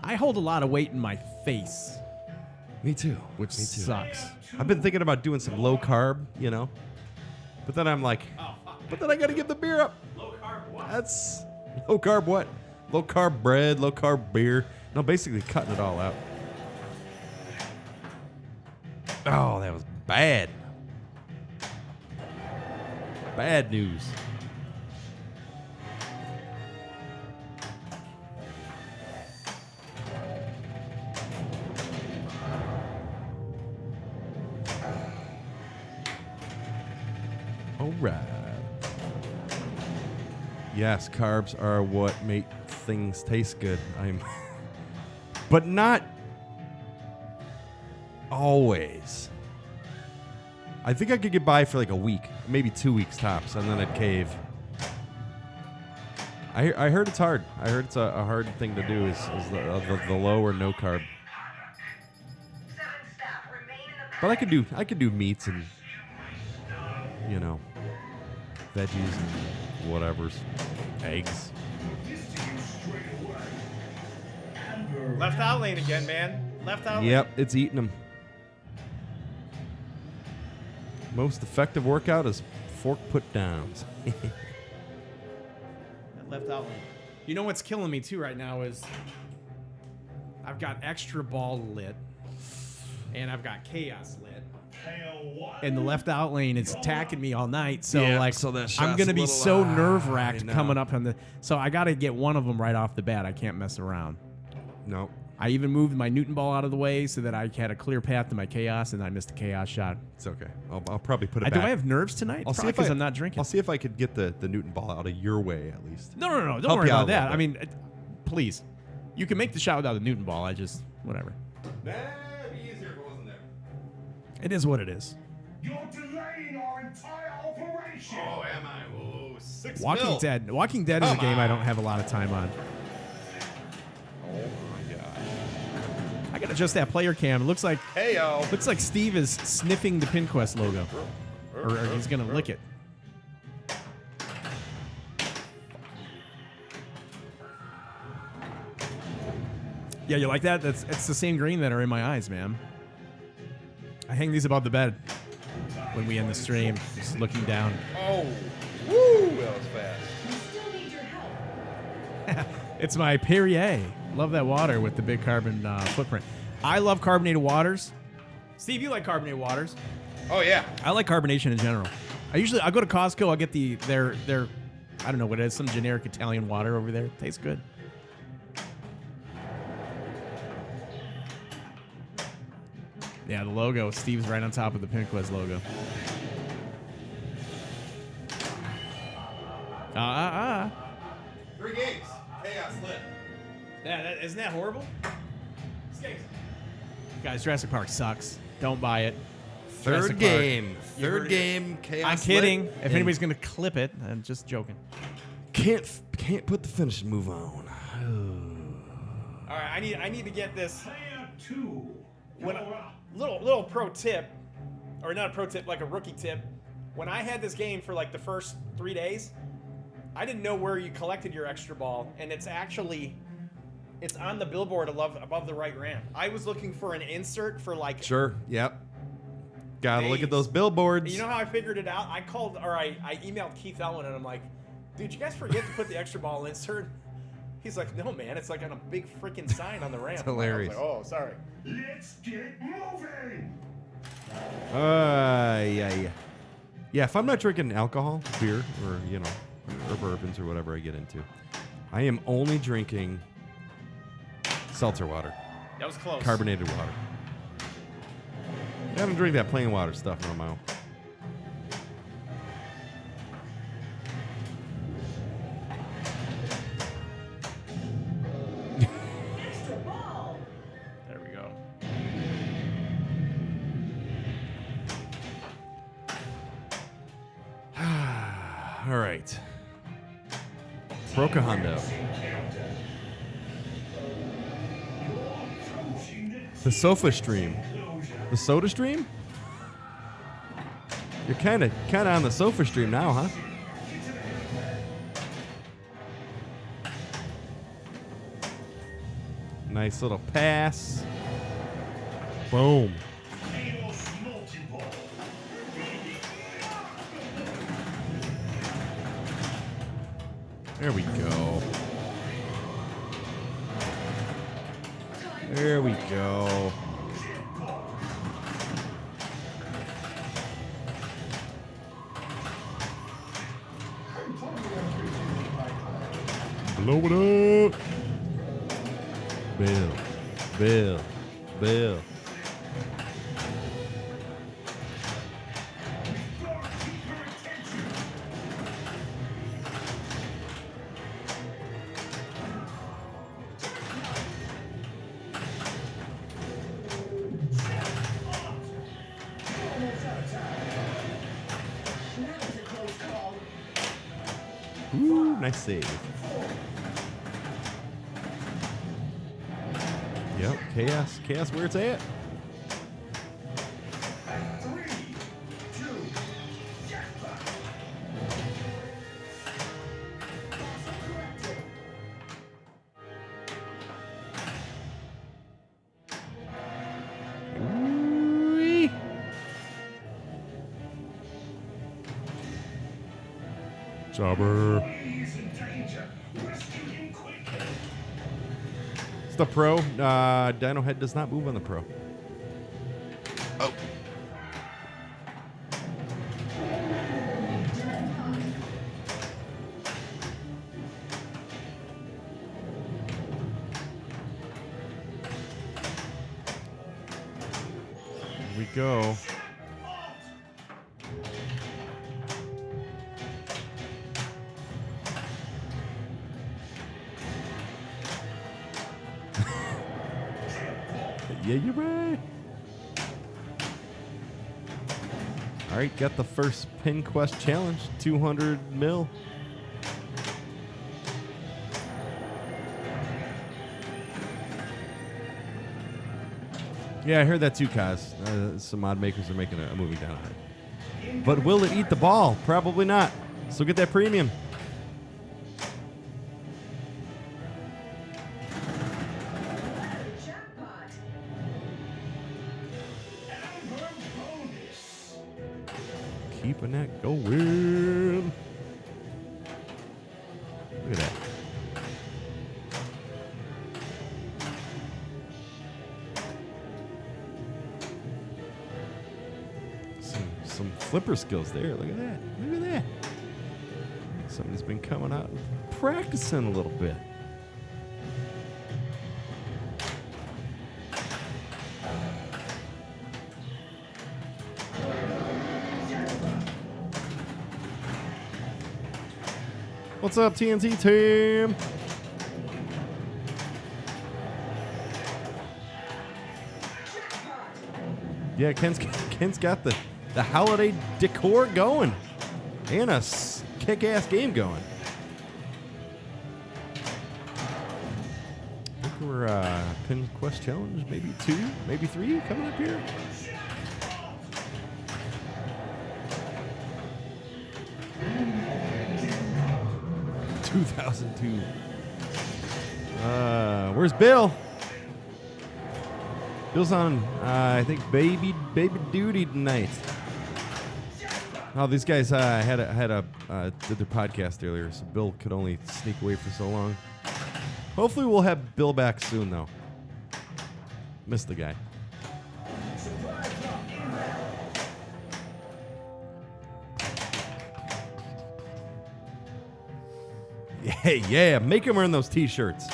I hold a lot of weight in my face, Me too. which Me too. sucks. I've been thinking about doing some low carb, you know. But then I'm like, but then I got to give the beer up. Low carb what? That's low carb what? Low carb bread, low carb beer. No, basically cutting it all out. Oh, that was bad. Bad news. All right. Yes, carbs are what make things taste good. But not always. I think I could get by for like a week, maybe 2 weeks tops, and then I'd cave. I heard it's hard. I heard it's a hard thing to do is the low or no carb. But I could do meats and, you know, veggies and whatever's, eggs. Left out lane again, man. Left out lane. Yep, it's eating them. Most effective workout is fork put downs. That left out lane. You know what's killing me too right now is I've got extra ball lit and I've got chaos lit. And the left out lane is attacking me all night. So Yeah, like so that I'm shot's gonna a be little, so I nerve-wracked know. coming up on the, so I gotta get one of them right off the bat. I can't mess around. No. I even moved my Newton ball out of the way so that I had a clear path to my chaos, and I missed a chaos shot. It's okay. I'll probably put it Do back. I have nerves tonight? I'll see Probably if I'm not drinking. I'll see if I could get the Newton ball out of your way at least. No. Don't Help worry you out about a little that. bit. I mean, please. You can make the shot without the Newton ball. Whatever. That'd be easier if it wasn't there. It is what it is. You're delaying our entire operation. Oh, am I? Oh, 6 Walking mil. Dead. Walking Dead is a Come game I on. don't have a lot of time on. Oh my gosh. I gotta adjust that player cam. It looks like Steve is sniffing the PinQuest logo, or he's gonna lick it. Yeah, you like that? It's the same green that are in my eyes, man. I hang these above the bed when we end the stream, just looking down. Oh, woo! That was fast. It's my Perrier. Love that water with the big carbon footprint. I love carbonated waters. Steve, you like carbonated waters? Oh yeah. I like carbonation in general. I go to Costco. I'll get their I don't know what it is, some generic Italian water over there. It tastes good. Yeah, the logo. Steve's right on top of the PinQuest logo. 3 games. Chaos lit. Yeah, isn't that horrible? Guys, Jurassic Park sucks. Don't buy it. Jurassic Third Park. game. You heard Third it. game. Chaos. I'm kidding. lit, If and anybody's gonna clip it, I'm just joking. can't put the finishing move on. All right, I need to get this. Player 2. When You're up. little pro tip, or not a pro tip, like a rookie tip. When I had this game for like the first 3 days, I didn't know where you collected your extra ball, and it's on the billboard above the right ramp. I was looking for an insert for like. Sure. Yep. Gotta look days. at those billboards. You know how I figured it out? I emailed Keith Ellen, and I'm like, dude, you guys forget to put the extra ball insert? He's like, no, man, it's like on a big freaking sign on the ramp. It's hilarious. I was like, oh, sorry. Let's get moving. Yeah. Yeah, if I'm not drinking alcohol, beer, or, or bourbons or whatever I get into, I am only drinking seltzer water, That was close. carbonated water. I don't drink that plain water stuff on my own. There we go. All right. Broke a Hondo. The sofa stream. The soda stream? You're kind of on the sofa stream now, huh? Nice little pass. Boom. There we go. There we go. Blow it up. Bill. Ooh, nice save. Yep, chaos where it's at. 3, 2, jackpot. Ooh-wee. Jobber. He's in danger. Rescue him quickly. It's the pro. Dino Head does not move on the pro. Oh. we go. Yeah, you're right. All right, got the first Pin Quest challenge, 200 mil. Yeah, I heard that too, Kaz. Some mod makers are making a movie down on it. But will it eat the ball? Probably not. So get that premium. Jackpot. Keeping that going. Look at that. Some flipper skills there. Look at that. Look at that. Somebody's been coming out and practicing a little bit. What's up, TNT team? Yeah, Ken's got the holiday decor going and a kick-ass game going. I think we're Pin Quest Challenge, maybe 2, maybe 3 coming up here. (2002). Where's Bill? Bill's on, I think, baby duty tonight. Oh, these guys did their podcast earlier, so Bill could only sneak away for so long. Hopefully, we'll have Bill back soon, though. Missed the guy. Yeah, make him earn those T-shirts.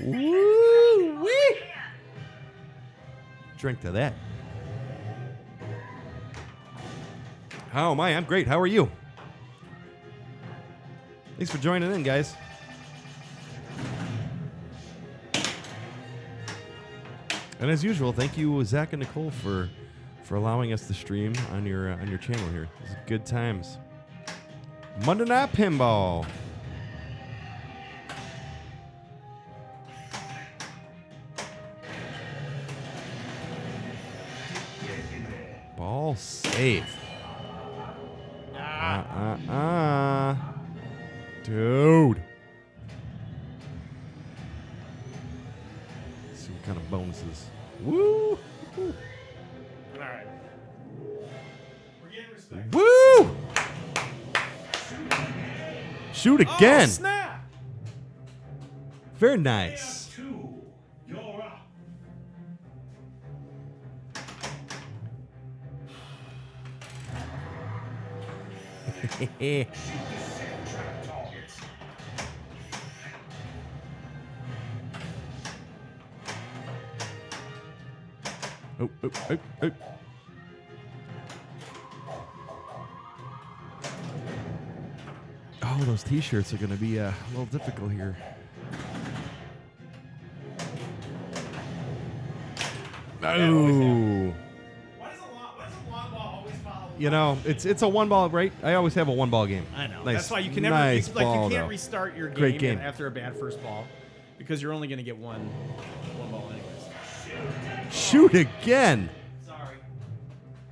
Woo-wee. Drink to that. How am I? I'm great. How are you? Thanks for joining in, guys. And as usual, thank you, Zach and Nicole, for allowing us to stream on your channel here. It's good times. Monday Night Pinball. Ball safe. Dude. Let's see what kind of bonuses. Woo! All right. We're getting respect. Woo! Shoot again. Oh, snap! Very nice. 2, you're up. Oh. Oh, those T-shirts are going to be a little difficult here. Oh. Why does a long ball always follow? You know, it's a one ball, right? I always have a one ball game. I know. Nice, That's why you can never nice like ball, you can't though. restart your game, Great game. after a bad first ball because you're only going to get one ball anyways. Shoot again. Sorry.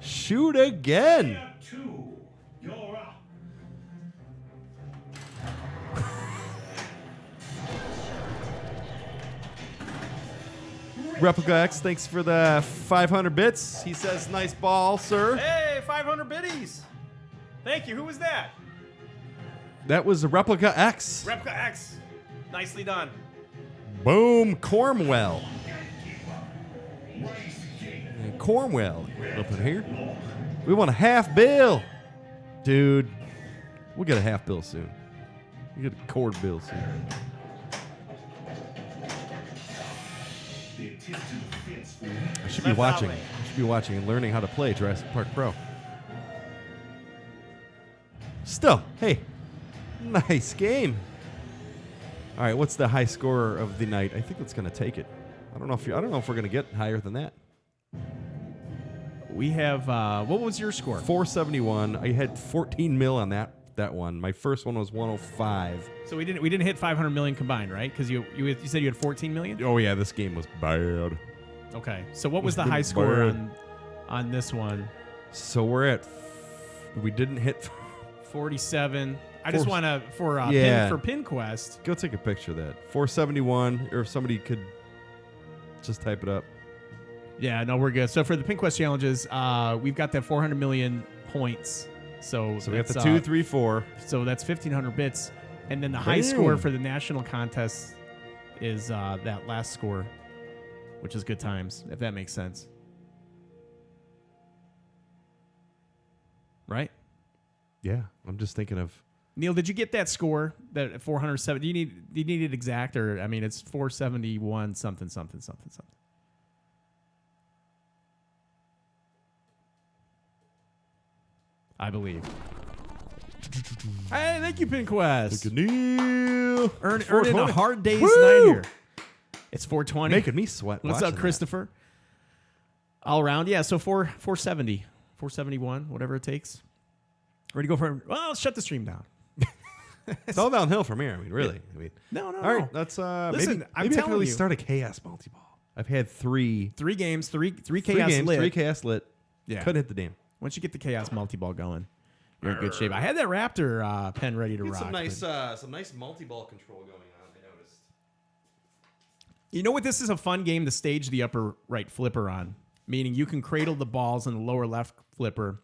Shoot again. 2, you're up. Replica X, thanks for the 500 bits. He says, nice ball, sir. Hey, 500 biddies. Thank you. Who was that? That was Replica X. Replica X. Nicely done. Boom, Cornwell. Cornwell up in here. We want a half bill. Dude, we'll get a half bill soon. We'll get a quarter bill soon. I should be watching. I should be watching and learning how to play Jurassic Park Pro. Still, hey, nice game. All right, what's the high score of the night? I think that's going to take it. I don't know if we're going to get higher than that. We have what was your score? 471. I had 14 mil on that one. My first one was 105. So we didn't hit 500 million combined, right? Because you said you had 14 million. Oh yeah, this game was bad. Okay. So what was the high score on this one? So we didn't hit 47. I just want to for PinQuest. Go take a picture of that. 471, or if somebody could just type it up. Yeah, no, we're good. So for the PinQuest challenges, we've got that 400 million points. So we got the 2, 3, 4. So that's 1,500 bits, and then the high score for the national contest is that last score, which is good times, if that makes sense. Right? Yeah, I'm just thinking of. Neil, did you get that score? That 407? Do you need it exact, or I mean, it's 471 something. I believe. Hey, thank you, PinQuest. Neil. Earning a hard day's night here. It's 420. Making me sweat. What's up, Christopher? All around, yeah. So 470, 471, whatever it takes. Ready to go for? Well, let's shut the stream down. It's all downhill from here. I mean, really. I mean, no. All right, that's Listen, maybe I'm I can telling really you. start a chaos multi-ball. I've had three games, three chaos games, lit. 3 chaos lit. Yeah. Couldn't hit the dam. Once you get the chaos multi-ball going, you're in good shape. I had that Raptor pen ready to rock. Some nice multi-ball control going on. I noticed. You know what? This is a fun game to stage the upper right flipper on, meaning you can cradle the balls in the lower left flipper,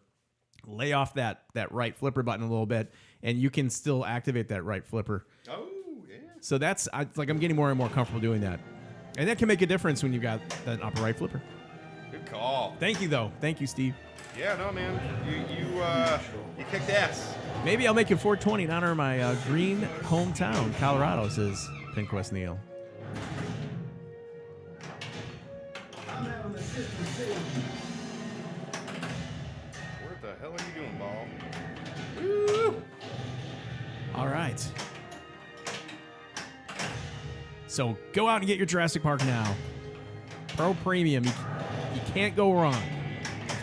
lay off that right flipper button a little bit, and you can still activate that right flipper. Oh, yeah. So that's I'm getting more and more comfortable doing that. And that can make a difference when you've got that upper right flipper. Good call. Thank you, though. Thank you, Steve. Yeah, no, man. You kicked ass. Maybe I'll make it 420 in honor of my green hometown, Colorado, says PinQuest Neil. I'm having the system saved. What the hell are you doing, ball? Woo! All right. So go out and get your Jurassic Park now. Pro Premium, you can't go wrong.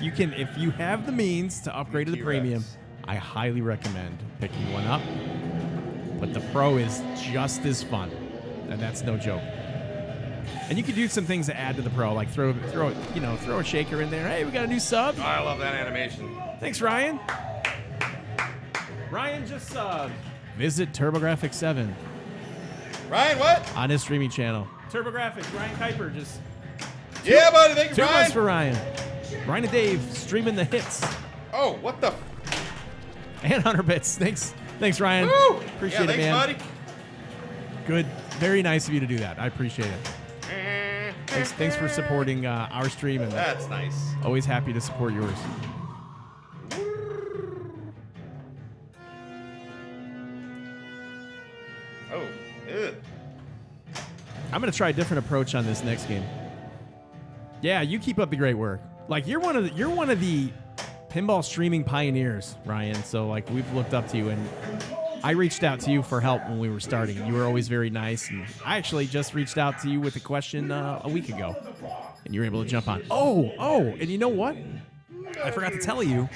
If you have the means to upgrade to the Premium, I highly recommend picking one up. But the Pro is just as fun, and that's no joke. And you can do some things to add to the Pro, like throw a shaker in there. Hey, we got a new sub. Oh, I love that animation. Thanks, Ryan. Ryan just visit TurboGrafx 7 Ryan, what? on his streaming channel. TurboGrafx, Ryan Kuiper just Yeah, buddy. Thank you, 2 Ryan. months for Ryan. Ryan and Dave streaming the hits. Oh, what the? And 100 bits. Thanks, Ryan. Woo! Appreciate it, thanks, man. buddy. Good. Very nice of you to do that. I appreciate it. Thanks for supporting our stream, and That's nice. always happy to support yours. Oh, ugh. I'm gonna try a different approach on this next game. Yeah, you keep up the great work. Like you're one of the pinball streaming pioneers, Ryan. So like we've looked up to you, and I reached out to you for help when we were starting. You were always very nice, and I actually just reached out to you with a question a week ago, and you were able to jump on. Oh, and you know what? I forgot to tell you.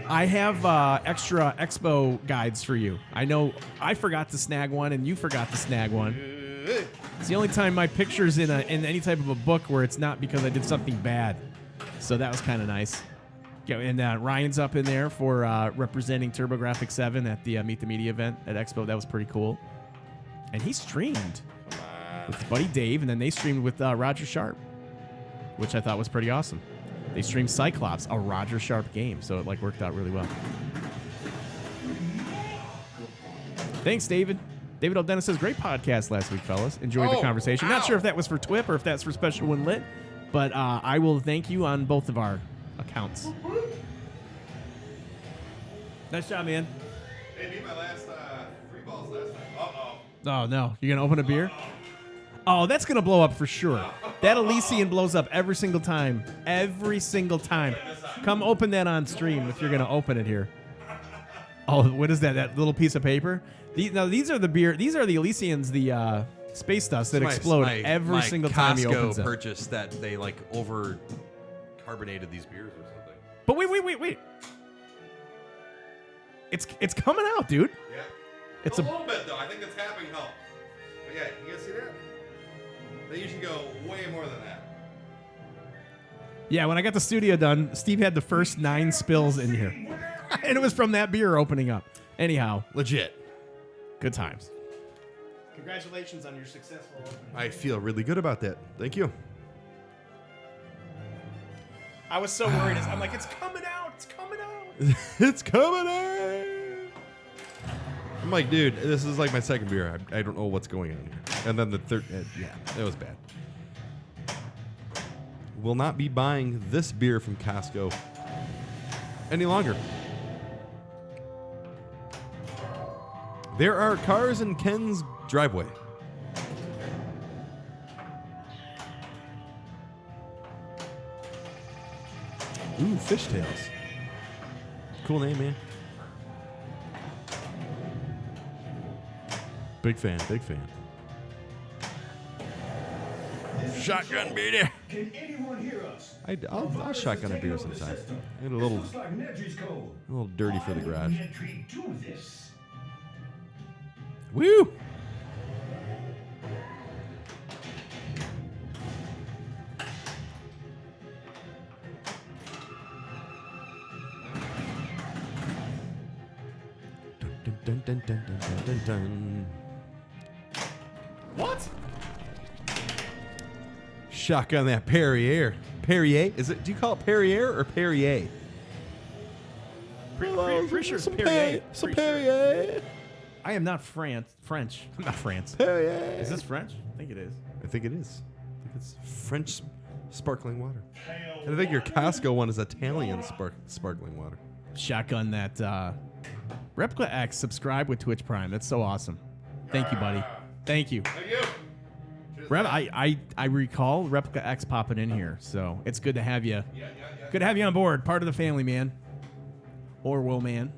I have extra expo guides for you. I know I forgot to snag one, and you forgot to snag one. It's the only time my picture's in any type of a book where it's not because I did something bad. So that was kind of nice. Yeah, and Ryan's up in there for representing TurboGrafx 7 at the Meet the Media event at Expo. That was pretty cool. And he streamed with his buddy Dave, and then they streamed with Roger Sharp, which I thought was pretty awesome. They streamed Cyclops, a Roger Sharp game, so it worked out really well. Thanks, David. David O'Dennis says, great podcast last week, fellas. Enjoyed the conversation. Not sure if that was for TWIP or if that's for Special One Lit, but I will thank you on both of our accounts. Nice job, man. Hey, beat my last 3 balls last time. Uh-oh. Oh, no. You're going to open a beer? Oh, that's going to blow up for sure. That Elysian blows up every single time. Every single time. Come open that on stream if you're going to open it here. Oh, what is that? That little piece of paper? These are the Elysians, the space dust that explode every single time he opens Costco it. purchase that they like over carbonated these beers or something. But wait. It's coming out, dude. Yeah. It's a little bit though. I think it's happening help. But yeah, you guys see that? They usually go way more than that. Yeah, when I got the studio done, Steve had the first 9 spills in here. And it was from that beer opening up. Anyhow, Legit. good times. Congratulations on your successful opening. I feel really good about that. Thank you. I was so worried. I'm like, it's coming out. It's coming out. It's coming out. I'm like, dude, this is like my second beer. I don't know what's going on here. And then the third, yeah, it was bad. Will not be buying this beer from Costco any longer. There are cars in Ken's driveway. Ooh, Fishtails. Cool name, man. Big fan, big fan. Shotgun beater. Can anyone hear us? I'll shotgun a beer sometime. Get a little Looks like Nedry's code. dirty for the garage. Why would Nedry do this? Woo! Dun, dun, dun, dun, dun, dun, dun, dun. What? Shotgun that Perrier. Perrier? Is it? Do you call it Perrier or Perrier? Pretty sure it's Some Perrier. Some Pretty sure. Perrier. I am not French. I'm not France. Perrier. Is this French? I think it is. I think it is. I think it's French sparkling water. And I think your Costco one is Italian sparkling water. Shotgun that Replica X. Subscribe with Twitch Prime. That's so awesome. Thank you, buddy. Thank you. Thank you. I recall Replica X popping in here, so it's good to have you. Good to have you on board. Part of the family, man. Orwell, man.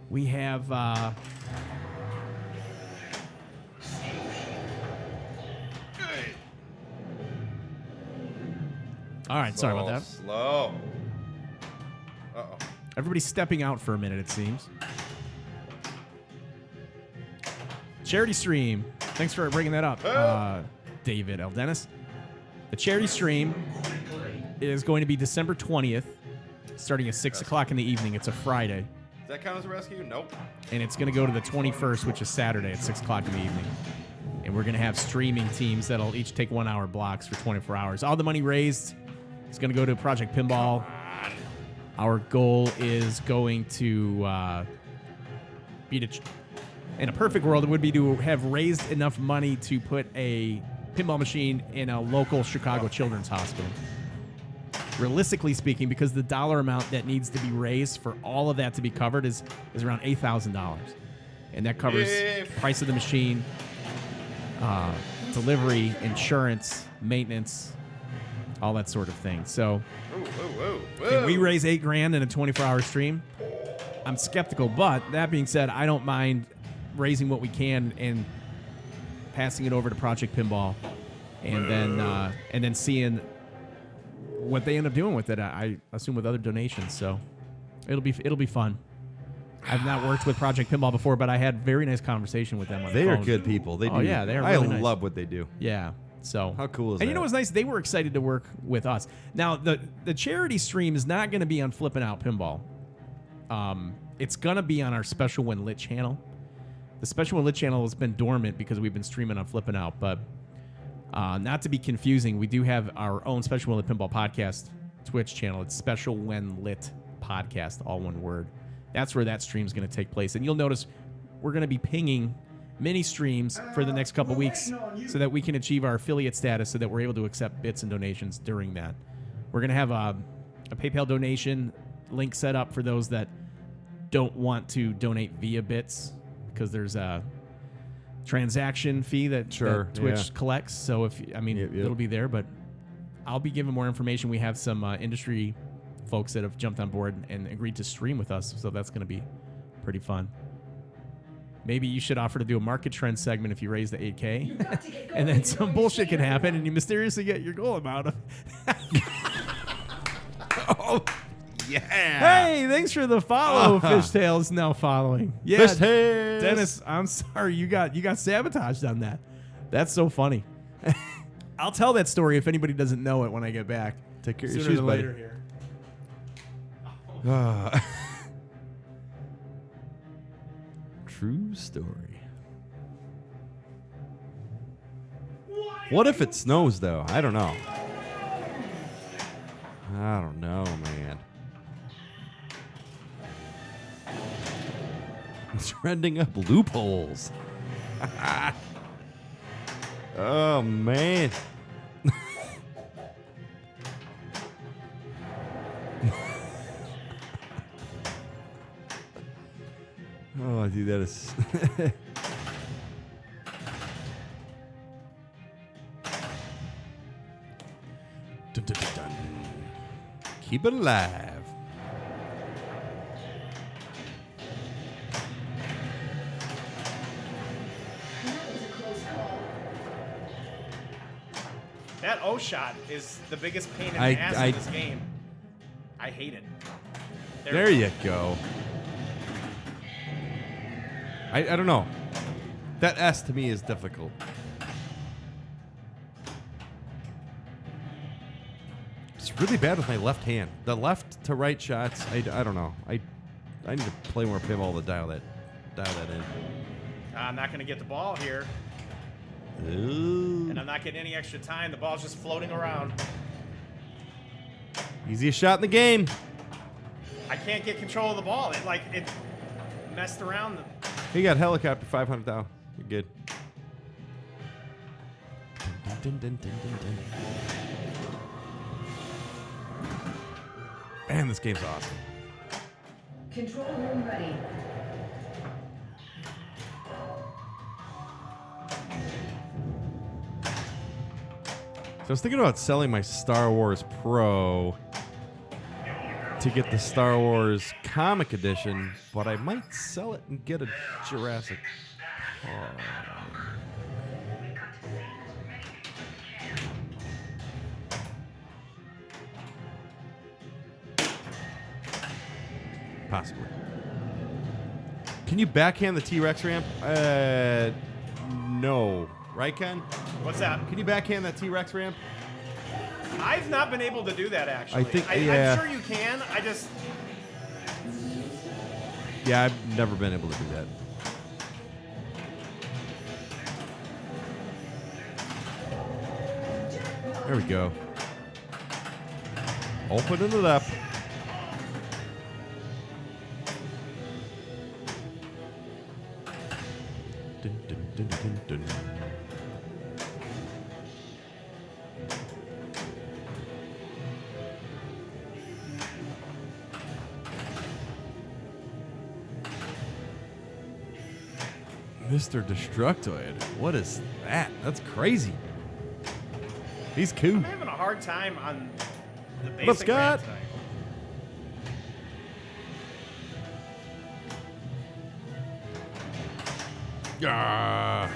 We have all right, sorry about that. Slow. Uh-oh. Everybody's stepping out for a minute, it seems. Charity stream. Thanks for bringing that up, David L. Dennis. The charity stream is going to be December 20th, starting at 6 o'clock in the evening. It's a Friday. Does that count as a rescue? Nope. And it's going to go to the 21st, which is Saturday at 6 o'clock in the evening. And we're going to have streaming teams that'll each take 1 hour blocks for 24 hours. All the money raised is going to go to Project Pinball. Our goal is going to be to, in a perfect world, it would be to have raised enough money to put a pinball machine in a local Chicago children's hospital. Realistically speaking, because the dollar amount that needs to be raised for all of that to be covered is around $8,000. And that covers price of the machine, delivery, insurance, maintenance, all that sort of thing. So can we raise $8,000 in a 24-hour stream? I'm skeptical, but that being said, I don't mind raising what we can and passing it over to Project Pinball, and then seeing what they end up doing with it. I assume with other donations. So it'll be fun. I've not worked with Project Pinball before, but I had very nice conversation with them on the They phone. are good people. They do. Oh yeah, they're really nice. I love what they do. Yeah. So how cool is that? And you know what's nice? They were excited to work with us. Now the charity stream is not going to be on Flip N Out Pinball. It's going to be on our Special When Lit channel. The Special When Lit channel has been dormant because we've been streaming on Flip N Out, but not to be confusing, we do have our own Special When Lit Pinball podcast Twitch channel. It's Special When Lit Podcast, all one word. That's where that stream is going to take place. And you'll notice we're going to be pinging mini streams for the next couple weeks so that we can achieve our affiliate status so that we're able to accept bits and donations during that. We're going to have a PayPal donation link set up for those that don't want to donate via bits, because there's transaction fee that, Sure, that Twitch yeah. collects. So if Yep, yep. it'll be there, but I'll be giving more information. We have some industry folks that have jumped on board and agreed to stream with us, so that's going to be pretty fun. Maybe you should offer to do a market trend segment if you raise the 8K, and then some bullshit can happen, and you mysteriously get your goal amount of. Oh, yeah. Hey, thanks for the follow. Fishtail's now following. Yeah, Fishtails. Dennis, I'm sorry you got sabotaged on that. That's so funny. I'll tell that story if anybody doesn't know it when I get back. Take care of your Sooner shoes, than buddy. later here. True story. What if it snows, though? I don't know. I don't know, man. Trending up loopholes. Oh, man. Oh, dude, that is... Dun, dun, dun, dun. Keep it alive. That O shot is the biggest pain in the I- ass I- in this game. I hate it. There you go. I don't know. That S to me is difficult. It's really bad with my left hand. The left to right shots, I don't know. I need to play more pinball to dial that in. I'm not going to get the ball here, Ooh. and I'm not getting any extra time. The ball's just floating around. Easiest shot in the game. I can't get control of the ball. It messed around. You got helicopter 500 thou. You're good. Dun, dun, dun, dun, dun, dun. Man, this game's awesome. Control room ready. So I was thinking about selling my Star Wars Pro to get the Star Wars comic edition, but I might sell it and get a Jurassic Park. Possibly. Can you backhand the T-Rex ramp? No. Right, Ken? What's that? Can you backhand that T-Rex ramp? I've not been able to do that, actually. I think- yeah. I'm sure you can. I just... Yeah, I've never been able to do that. There we go. Opening it up. Dun, dun, dun, dun, dun. Mr. Destructoid. What is that? That's crazy. He's cool. I'm having a hard time on the basic What up, Scott? ramp tonight. Ah.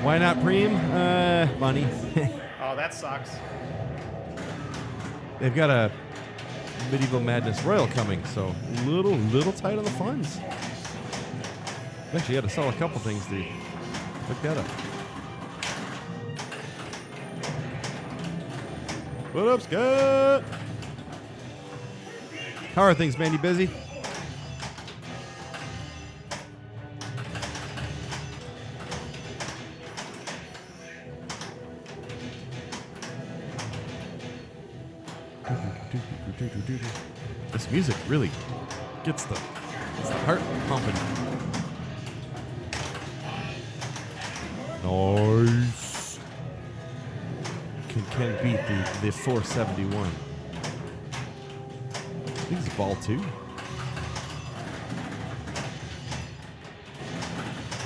Why not Preem? Money. Oh, that sucks. They've got a Medieval Madness Royal coming, so little tight on the funds. Actually, had to sell a couple things to pick that up. What up, Scott? How are things, man? You busy? This music really gets the heart pumping. Nice. Can beat the 471. I think it's ball 2.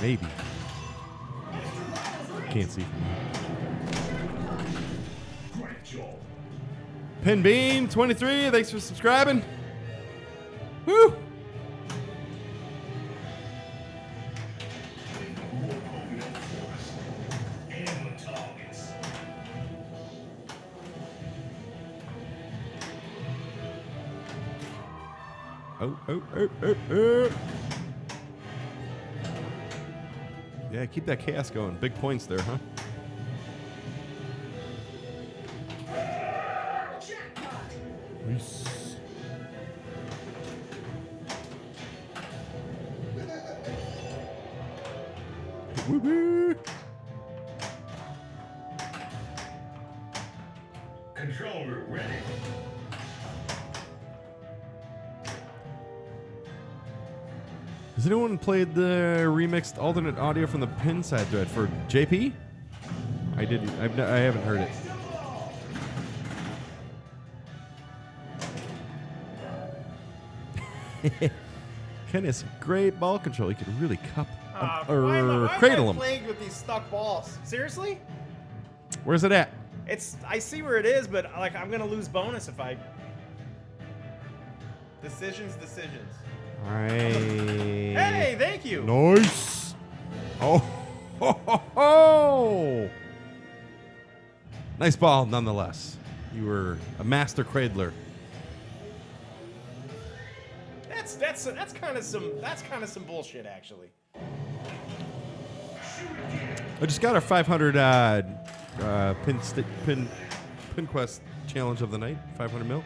Maybe. Can't see from here. Great job. Pin Beam 23, thanks for subscribing. Woo! And the targets. Oh. Yeah, keep that chaos going. Big points there, huh? Jackpot. Woo-woo. Control room ready. Has anyone played the remixed alternate audio from the pin side thread for JP? I didn't. I haven't heard it. Ken has some great ball control. He could really cup or cradle him. Playing with these stuck balls. Seriously? Where's it at? I see where it is, but like I'm gonna lose bonus if I. Decisions. All right. Hey, thank you. Nice. Oh. Ho, ho, ho. Nice ball, nonetheless. You were a master cradler. That's kind of some bullshit, actually. I just got our 500 pin quest challenge of the night, 500 mil.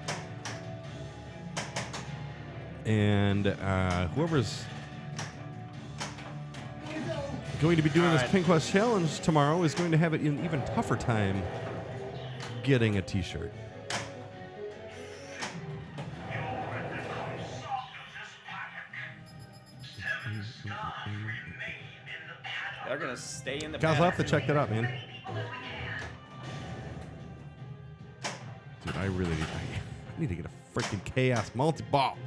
And whoever's going to be doing this Pin Quest challenge tomorrow is going to have it an even tougher time getting a t-shirt. They're gonna stay in the. Guys, I'll have to check that out, man. Dude, I really need to get a freaking chaos multi-ball.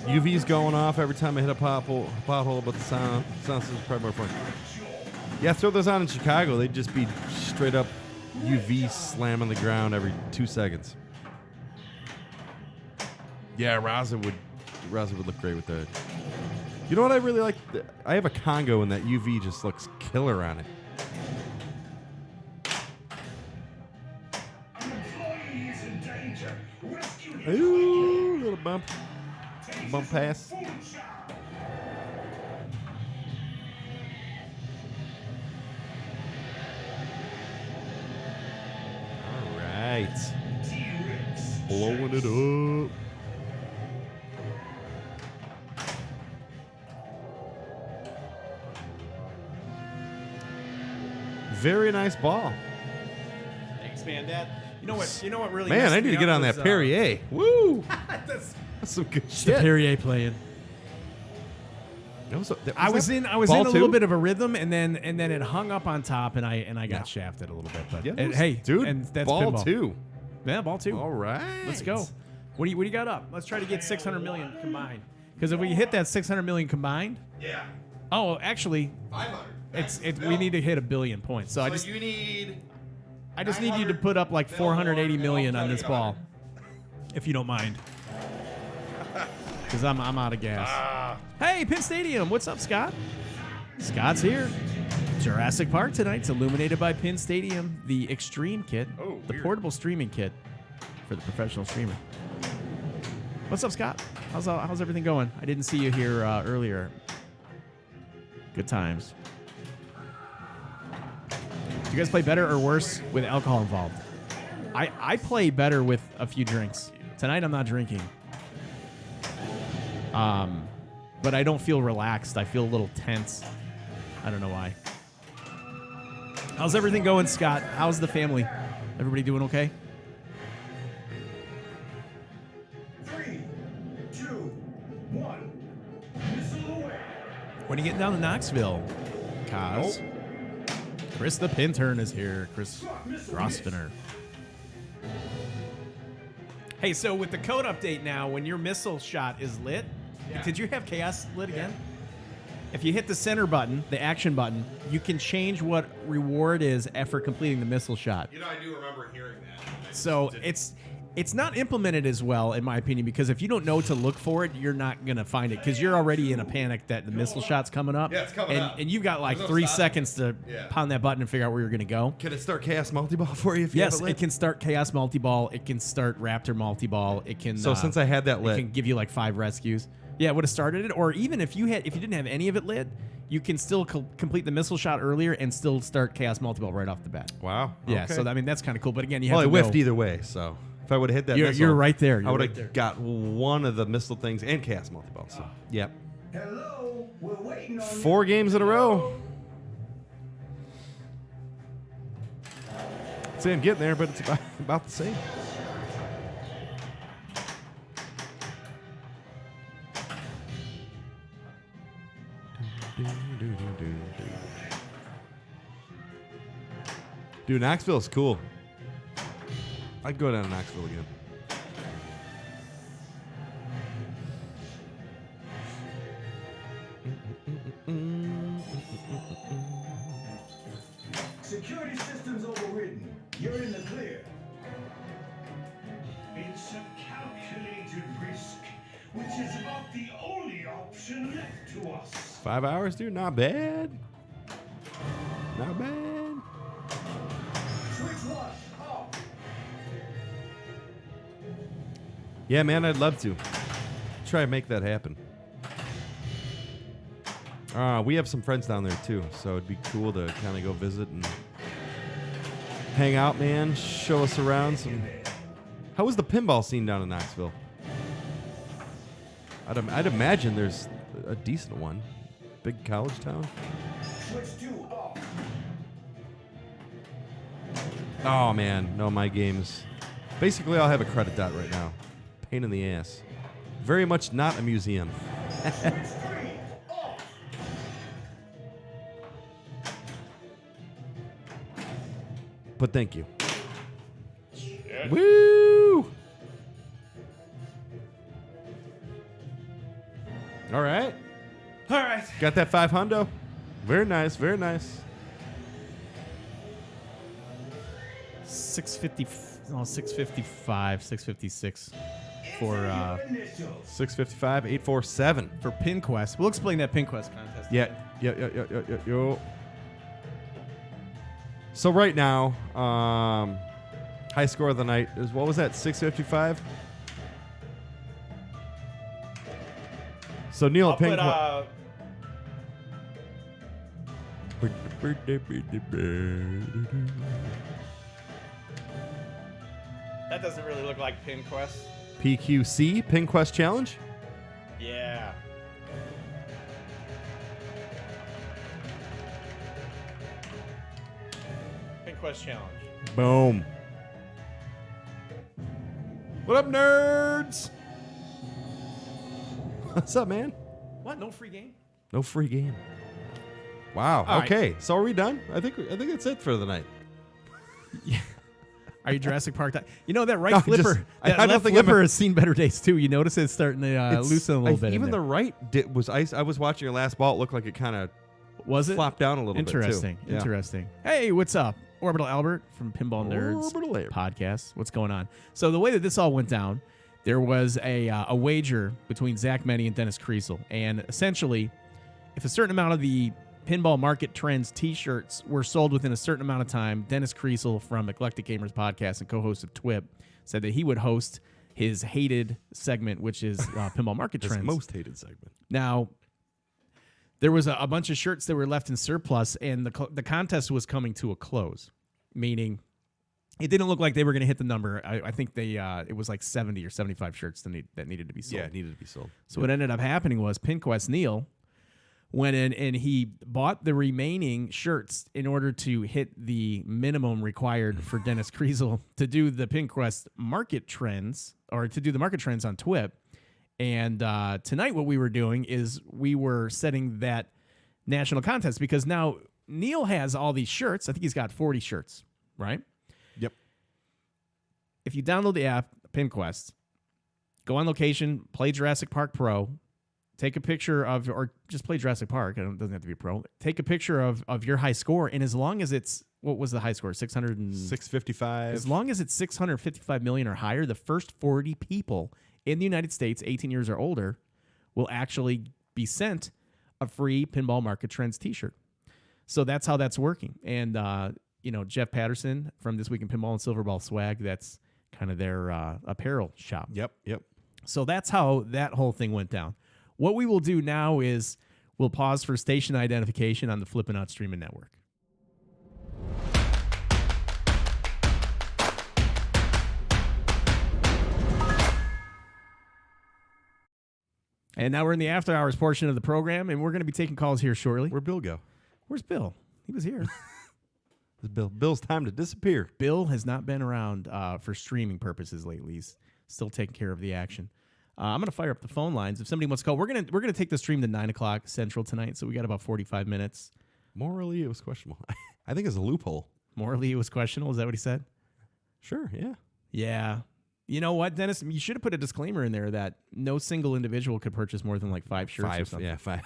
UV's going off every time I hit a pothole, but the sound is probably more fun. Yeah, throw those on in Chicago. They'd just be straight up UV slamming the ground every 2 seconds. Yeah, Raza would look great with that. You know what I really like? I have a Congo and that UV just looks killer on it. An employee is in danger. Rescue him. Ooh, little bump. Bump pass. Full shot. All right. T-Rex. Blowing it up. Very nice ball. Thanks, man, Dad. You know what really. Man, messed I need me to get up on was, that Perrier. Woo! that's That's some good the shit. Perrier playing. I was in a little bit of a rhythm, and then it hung up on top, and I got shafted a little bit. But Yeah, and, hey, dude, and that's ball pinball. 2. Yeah, ball 2. All right. Let's go. What do you got up? Let's try to get 600 million combined. Because if we hit that 600 million combined, Yeah. oh, actually, 500. we need to hit 1 billion points. So I just need. need you to put up like 480 million on this ball, if you don't mind. Because I'm out of gas. Hey, Pin Stadium. What's up, Scott? Scott's here. Jurassic Park tonight's illuminated by Pin Stadium, the Extreme kit, the portable streaming kit for the professional streamer. What's up, Scott? How's everything going? I didn't see you here earlier. Good times. Do you guys play better or worse with alcohol involved? I play better with a few drinks. Tonight I'm not drinking. But I don't feel relaxed. I feel a little tense. I don't know why. How's everything going, Scott? How's the family? Everybody doing okay? 3, 2, Anybody getting down to Knoxville? Kaz. Chris the Pintern is here. Chris Grosvenor. Hey, so with the code update now, when your missile shot is lit, did you have chaos lit again? If you hit the center button, the action button, you can change what reward is after completing the missile shot. You know, I do remember hearing that. So it's not implemented as well, in my opinion, because if you don't know to look for it, you're not going to find it because you're already in a panic that the missile shot's coming up. Yeah, it's coming up. And you've got like There's no 3 stopping. seconds to pound that button and figure out where you're going to go. Can it start Chaos Multi-Ball for you if you Yes, have it lit? it can start Chaos Multi-Ball. It can start Raptor Multi-Ball. It can. So since I had that lit. it can give you like 5 rescues. Yeah, it would have started it. Or even if you didn't have any of it lit, you can still complete the missile shot earlier and still start Chaos Multi-Ball right off the bat. Wow. Yeah, okay. so I mean that's kind of cool. But again, you Well, have I to whiffed know. either way, so if I would have hit that You're- missile, you're right there. I You're would right have there. got one of the missile things and Chaos Multi-Ball. So, yep. Hello, we're waiting on 4 games in a row. See, I'm getting there, but it's about the same. Dude, Knoxville's cool. I'd go down to Knoxville again. Security systems overridden. You're in the clear. It's a calculated risk, which is about the only option left to us. 5 hours, dude. Not bad. Not bad. Switch one, off. Yeah, man, I'd love to. Try and make that happen. We have some friends down there, too, so it'd be cool to kind of go visit and hang out, man. Show us around some... How was the pinball scene down in Knoxville? I'd imagine there's a decent one. Big college town. Switch two, off. Oh, man. No, my games. Basically, I'll have a credit dot right now. Pain in the ass. Very much not a museum. Switch three, off. But thank you. Woo! All right. All right. Got that 5 hundo. Very nice, very nice. 650, 655, 656 for Your initials. 655, 847. for PinQuest. We'll explain that PinQuest contest. Yeah. So right now, high score of the night is, what was that, 655? So Neil Pinquest. That doesn't really look like PinQuest. PQC, Pinquest Challenge. Yeah. PinQuest Challenge. Boom. What up, nerds? What's up, man? What? No free game? No free game. Wow. All right. Okay. So are we done? I think that's it for the night. Are you Jurassic Park? You know that right No, flipper. just- That I don't left think I'm flipper a- has seen better days too. You notice it's starting to loosen a little bit. Even in the there. right I was watching your last ball. It looked like it kind of was it flopped down a little interesting? bit too. Yeah. Interesting. Hey, what's up? Orbital Albert from Pinball Nerds Orbital Albert. podcast. What's going on? So the way that this all went down, there was a wager between Zach Menny and Dennis Kriesel, and essentially, if a certain amount of the Pinball Market Trends T-shirts were sold within a certain amount of time, Dennis Kriesel from Eclectic Gamers podcast and co-host of TWIP said that he would host his hated segment, which is Pinball Market His Trends. most hated segment. Now, there was a bunch of shirts that were left in surplus, and the contest was coming to a close, meaning it didn't look like they were going to hit the number. I think it was like 70 or 75 shirts that needed to be sold. Yeah, it needed to be sold. So what ended up happening was PinQuest Neil went in and he bought the remaining shirts in order to hit the minimum required for Dennis Kriesel to do the PinQuest market trends, or to do the market trends on TWIP. And tonight what we were doing is we were setting that national contest because now Neil has all these shirts. I think he's got 40 shirts, right? Yep. If you download the app, PinQuest, go on location, play Jurassic Park Pro, take a picture of, or just play Jurassic Park. It doesn't have to be pro. Take a picture of your high score, and as long as it's, what was the high score? 655. As long as it's 655 million or higher, the first 40 people in the United States, 18 years or older, will actually be sent a free Pinball Market Trends t-shirt. So that's how that's working. And, Jeff Patterson from This Week in Pinball and Silverball Swag, that's kind of their apparel shop. Yep. So that's how that whole thing went down. What we will do now is we'll pause for station identification on the Flip N Out streaming network. And now we're in the after hours portion of the program, and we're going to be taking calls here shortly. Where'd Bill go? Where's Bill? He was here. It's Bill's time to disappear. Bill has not been around for streaming purposes lately. He's still taking care of the action. I'm going to fire up the phone lines. If somebody wants to call, we're gonna take the stream to 9 o'clock Central tonight, so we got about 45 minutes. Morally, it was questionable. I think it's a loophole. Morally, it was questionable. Is that what he said? Sure, yeah. Yeah. You know what, Dennis? You should have put a disclaimer in there that no single individual could purchase more than like 5 shirts or something. Yeah, 5.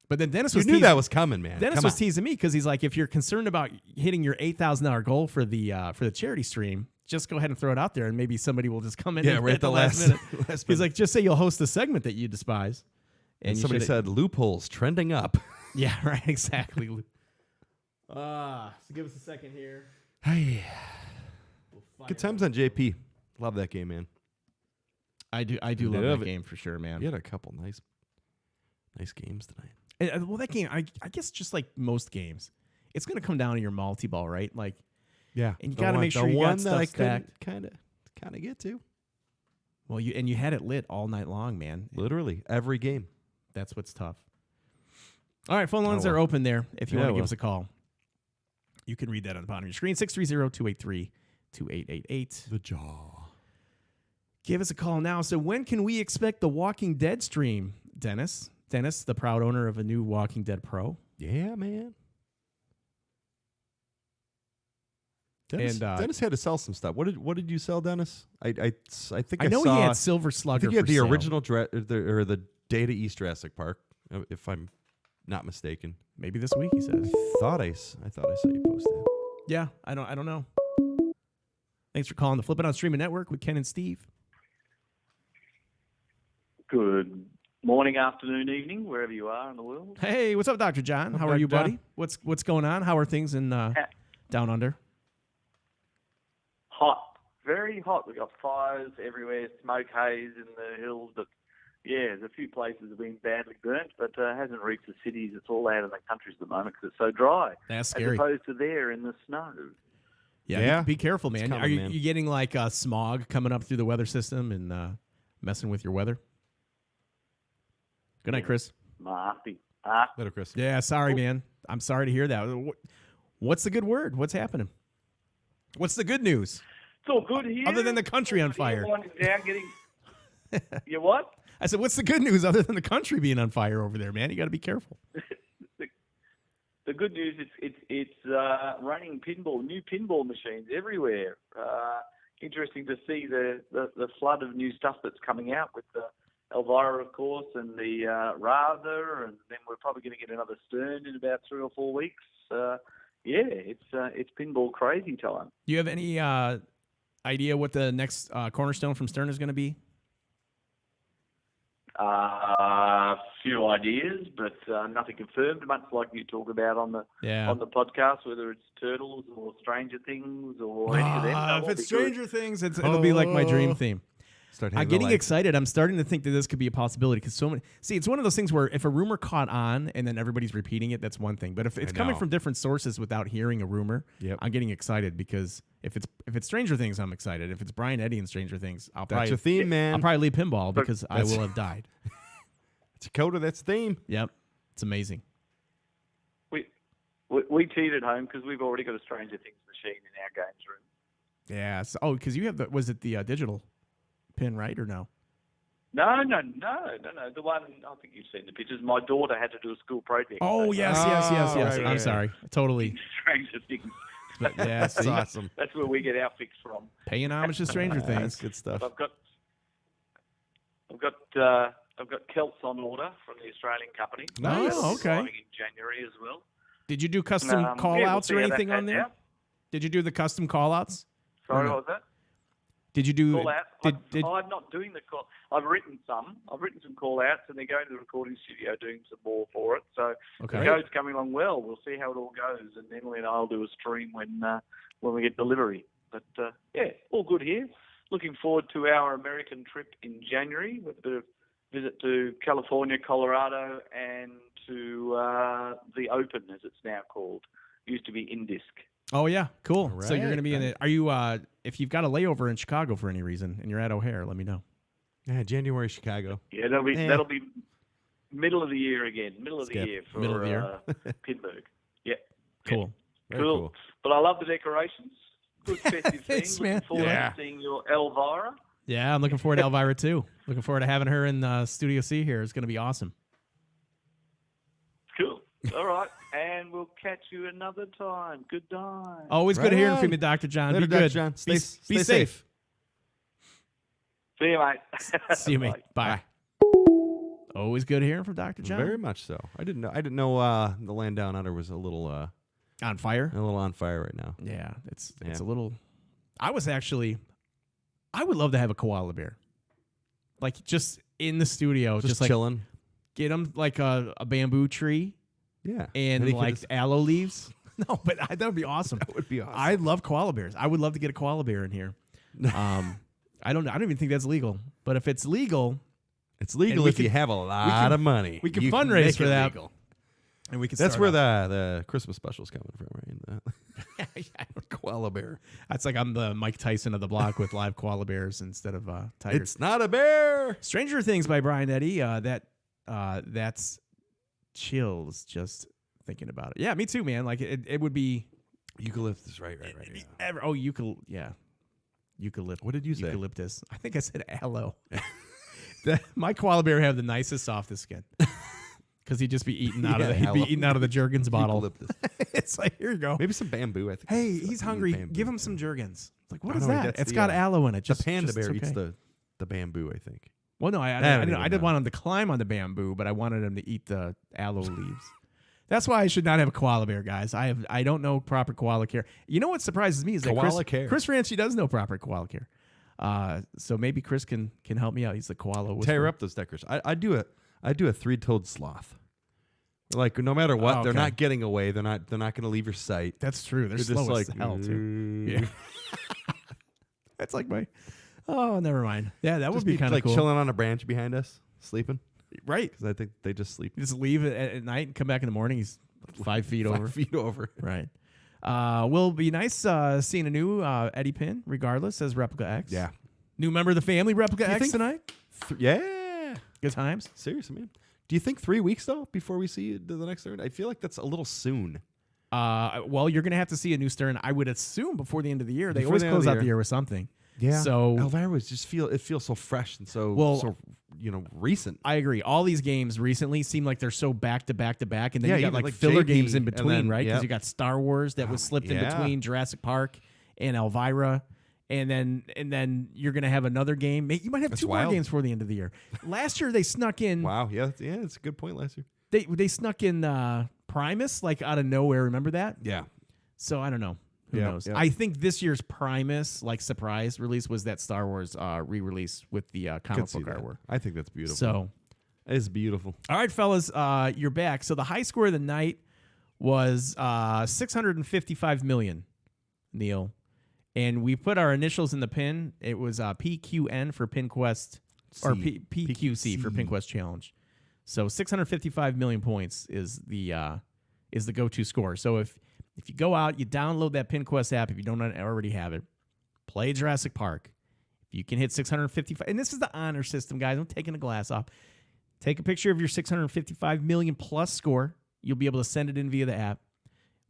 But then Dennis You was knew that was coming, man. Dennis Come was on. teasing me because he's like, if you're concerned about hitting your $8,000 goal for the charity stream, just go ahead and throw it out there, and maybe somebody will just come in. Yeah, and right at at the last last minute. last He's minute. like, just say you'll host a segment that you despise. And you somebody should- said loopholes trending up. yeah, right, exactly. So give us a second here. Hey, We'll fire good times on JP. Love that game, man. I do love Love that it. game for sure, man. You had a couple nice games tonight. Well, that game, I guess just like most games, it's going to come down to your multi-ball, right? Like, Yeah, and you got to make sure you got stuff stacked. Kind of get to. Well, you had it lit all night long, man. Literally every game. That's what's tough. All right, phone lines well. are open there. If you want to Yeah, give us a call, you can read that on the bottom of your screen, 630-283-2888. The jaw. Give us a call now. So when can we expect the Walking Dead stream, Dennis? Dennis, the proud owner of a new Walking Dead Pro. Yeah, man. Dennis had to sell some stuff. What did you sell, Dennis? I think I know saw, he had Silver I Slugger think he had for the sale. original or the Data East Jurassic Park, if I'm not mistaken. Maybe this week, he says. I thought I saw you post that. Yeah, I don't know. Thanks for calling the Flip N Out Streaming Network with Ken and Steve. Good morning, afternoon, evening, wherever you are in the world. Hey, what's up, Dr. John? How are you, Dr. buddy? What's going on? How are things in down under? Hot, very hot. We've got fires everywhere, smoke haze in the hills. But yeah, there's a few places have been badly burnt, but hasn't reached the cities. It's all out in the countries at the moment because it's so dry. That's scary. As opposed to there in the snow. Yeah. Be careful, man. coming, Are you man. you getting like smog coming up through the weather system and messing with your weather? Good night, Chris. Nasty. Later, Chris. Yeah, sorry, man. I'm sorry to hear that. What's the good word? What's happening? What's the good news? It's all good here. Other than the country on fire. Everyone is down getting... You what? I said, what's the good news other than the country being on fire over there, man? You got to be careful. The good news is it's running new pinball machines everywhere. Interesting to see the flood of new stuff that's coming out with the Elvira, of course, and the Raza, and then we're probably going to get another Stern in about 3 or 4 weeks. It's pinball crazy time. Do you have any idea what the next cornerstone from Stern is going to be? A few ideas, but nothing confirmed. Much like you talk about on the podcast, whether it's Turtles or Stranger Things or any of them. If it's Stranger Things, it'll be like my dream theme. I'm getting excited. I'm starting to think that this could be a possibility because so many. See, it's one of those things where if a rumor caught on and then everybody's repeating it, that's one thing. But if it's coming from different sources without hearing a rumor, I'm getting excited because if it's Stranger Things, I'm excited. If it's Brian Eddy and Stranger Things, That's your theme, man. I'll probably leave pinball because I will have died. It's a coda. That's theme. Yep, it's amazing. We cheat at home because we've already got a Stranger Things machine in our games room. Yeah. So, because you have was it the digital pin, right, or no? No. The one, I think you've seen the pictures. My daughter had to do a school project. Oh, yes. right, I'm right. sorry. Totally. Stranger Things. Yeah, That's see? awesome. That's where we get our fix from. Paying homage to Stranger That's Things. good stuff. But I've got Celts on order from the Australian company. Nice. That'll be Okay. arriving in January as well. Did you do custom Yeah, call-outs we'll or see how anything that on there? pans out. Did you do the custom call-outs? Sorry, no? what was that? Did you do... Call out. Did, I'm not doing the call. I've written some call outs, and they're going to the recording studio doing some more for it. So Okay. the show's coming along well. We'll see how it all goes, and Emily and I'll do a stream when we get delivery. But yeah, all good here. Looking forward to our American trip in January with a bit of visit to California, Colorado, and to the Open, as it's now called. Used to be Indisc. Oh, yeah. Cool. So you're Right. going to be in it. Are you... if you've got a layover in Chicago for any reason and you're at O'Hare, let me know. Yeah, January, Chicago. Yeah, that'll be middle of the year again. Middle of the Skip. year for Middle of the year. Pittsburgh. Yeah. Cool. Very Cool. But I love the decorations. Good festive Thanks, theme. man. Looking forward Yeah. to seeing your Elvira. Yeah, I'm looking forward to Elvira, too. Looking forward to having her in Studio C here. It's going to be awesome. Cool. All right. And we'll catch you another time. Good night. Always Right good hearing on. from you, Dr. John. Later, be good. Dr. John. Be Stay safe. safe. See you, mate. See you, mate. Bye. Bye. Always good hearing from Dr. John. Very much so. I didn't know the land down under was a little On fire? on fire right now. Yeah, it's Yeah. a little... I would love to have a koala bear. Like, just in the studio. Just like, chilling. get him, like, a bamboo tree Yeah. and, he could like, just- aloe leaves. No, but that would be awesome. that would be awesome. I love koala bears. I would love to get a koala bear in here. I don't even think that's legal. But if it's legal, It's legal we if you can- have a lot of money. we can You fundraise make for it that. legal. and we can That's start where up. the Christmas special's coming from, right? Koala bear. That's like I'm the Mike Tyson of the block with live koala bears instead of tigers. It's not a bear. Stranger Things by Brian Eddy. That's chills just thinking about it. Yeah, me too, man. Like it would be Eucalyptus, right. Yeah. Eucalyptus. What did you say? Eucalyptus. I think I said aloe. My koala bear have the nicest, softest skin. Because he'd just be eating out of Yeah, he'd be aloe. eating out of the Jergens bottle. Eucalyptus. It's like, here you go. Maybe some bamboo. I think. Hey, I feel he's like hungry. bamboo. Give him some Jergens. It's like, what Oh, is no, that? that's It's the, got aloe in it. The panda bear it's eats okay. the bamboo, I think. Well, no, I don't didn't even know. want him to climb on the bamboo, but I wanted him to eat the aloe leaves. That's why I should not have a koala bear, guys. I don't know proper koala care. You know what surprises me is that Koala care. Chris Franchi does know proper koala care. So maybe Chris can help me out. He's the koala whisperer. Tear up those decorations. I do a three-toed sloth. Like no matter what, they're okay. not getting away. They're not going to leave your sight. That's true. They're They're slow just as like hell too. Yeah. That's like my. Oh, never mind. Yeah, that would Just be kind of like cool. chilling on a branch behind us, sleeping. Right. Because I think they just sleep You just leave it at night and come back in the morning. He's 5 feet over. 5 feet over. Right. Will be nice seeing a new Eddie Pin, regardless, as Replica X. Yeah. New member of the family, Replica X think- tonight. Yeah. Good times. Seriously, man. Do you think 3 weeks though before we see the next turn? I feel like that's a little soon. Well, you're going to have to see a new Stern, I would assume, before the end of the year. They Before always the end of close the out year. the year with something. Yeah. So Elvira was just feels so fresh and so Well, recent. I agree. All these games recently seem like they're so back to back to back, and then Yeah, you got even like like filler JP, games in and between, then- right? Because yep. you got Star Wars that was slipped in yeah. between Jurassic Park and Elvira, and then you're gonna have another game. You might have That's two more wild. games before the end of the year. Last year they snuck in. Wow. Yeah. It's a good point last year. They snuck in Primus like out of nowhere. Remember that? Yeah. So I don't know. Who Yeah, knows? yeah. I think this year's Primus like surprise release was that Star Wars re-release with the comic Could see book that. artwork. I think that's beautiful. So. It's beautiful. All right, fellas, you're back. So the high score of the night was 655 million, Neil. And we put our initials in the pin. It was PQN for PinQuest, or PQC for PinQuest Challenge. So 655 million points is the go-to score. So if you go out, you download that PinQuest app, if you don't already have it, play Jurassic Park. If you can hit 655, and this is the honor system, guys. I'm taking the glass off. Take a picture of your 655 million plus score. You'll be able to send it in via the app.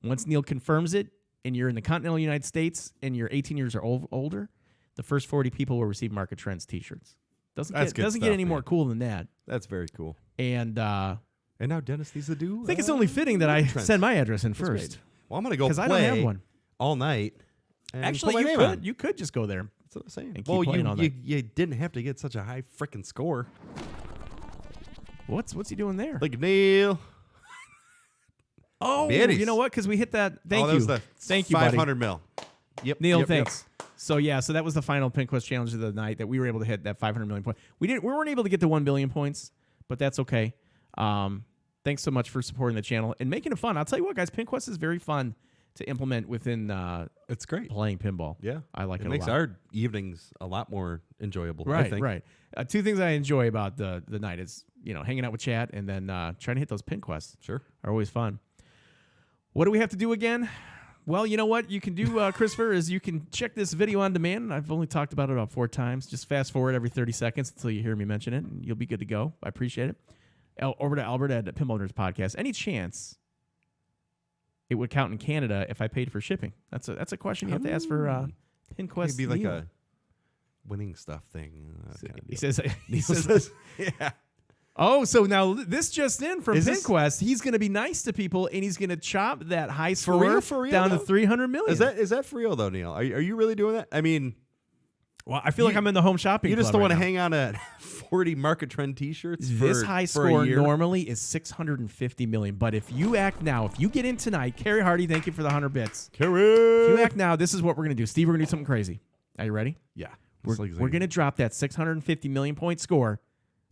Once Neil confirms it, and you're in the continental United States, and you're 18 years or older, the first 40 people will receive Market Trends t-shirts. That's good doesn't get stuff, any more man. cool than that. That's very cool. And I And now Dennis needs to do. think it's only fitting that I Trent. send my address in That's first. great. Well, I'm gonna go Because play I don't have one. all night. And Actually, put my you name could. on. You could just go there. That's what I'm saying. And keep Well, playing all night. you didn't have to get such a high freaking score. What's he doing there? Like Neil. Oh, Middies. you know what? Because we hit that. Thank that you. was the Thank you, buddy. 500 mil. Yep. Neil, yep, thanks. So that was the final PinQuest challenge of the night that we were able to hit that 500 million point. We weren't able to get to 1 billion points, but that's okay. Thanks so much for supporting the channel and making it fun. I'll tell you what, guys, PinQuest is very fun to implement within It's great. playing pinball. Yeah, I like it a makes lot. our evenings a lot more enjoyable. I Right, think. right. Two things I enjoy about the night is hanging out with chat and then trying to hit those PinQuests. Sure. Are always fun. What do we have to do again? Well, you know what you can do, Christopher, is you can check this video on demand. I've only talked about it about 4 times. Just fast forward every 30 seconds until you hear me mention it, and you'll be good to go. I appreciate it. Over to Albert at Pinball Nerds Podcast. Any chance it would count in Canada if I paid for shipping? That's a question you have to ask for PinQuest. It'd be like Neil. a winning stuff thing. Kind of He deal. says, Neil says, yeah. oh, so now this just in from Is this- PinQuest, he's going to be nice to people, and he's going to chop that high score real, down to though? 300 million. Is that for real though, Neil? Are you really doing that? I mean, Well, I feel like I'm in the home shopping you just club don't want to right hang on at 40 market trend T-shirts. This for, high for a score year? normally is 650 million. But if you act now, if you get in tonight, Carrie Hardy, thank you for the 100 bits. If you act now, this is what we're going to do. Steve, we're going to do something crazy. Are you ready? Yeah. We're going to drop that 650 million point score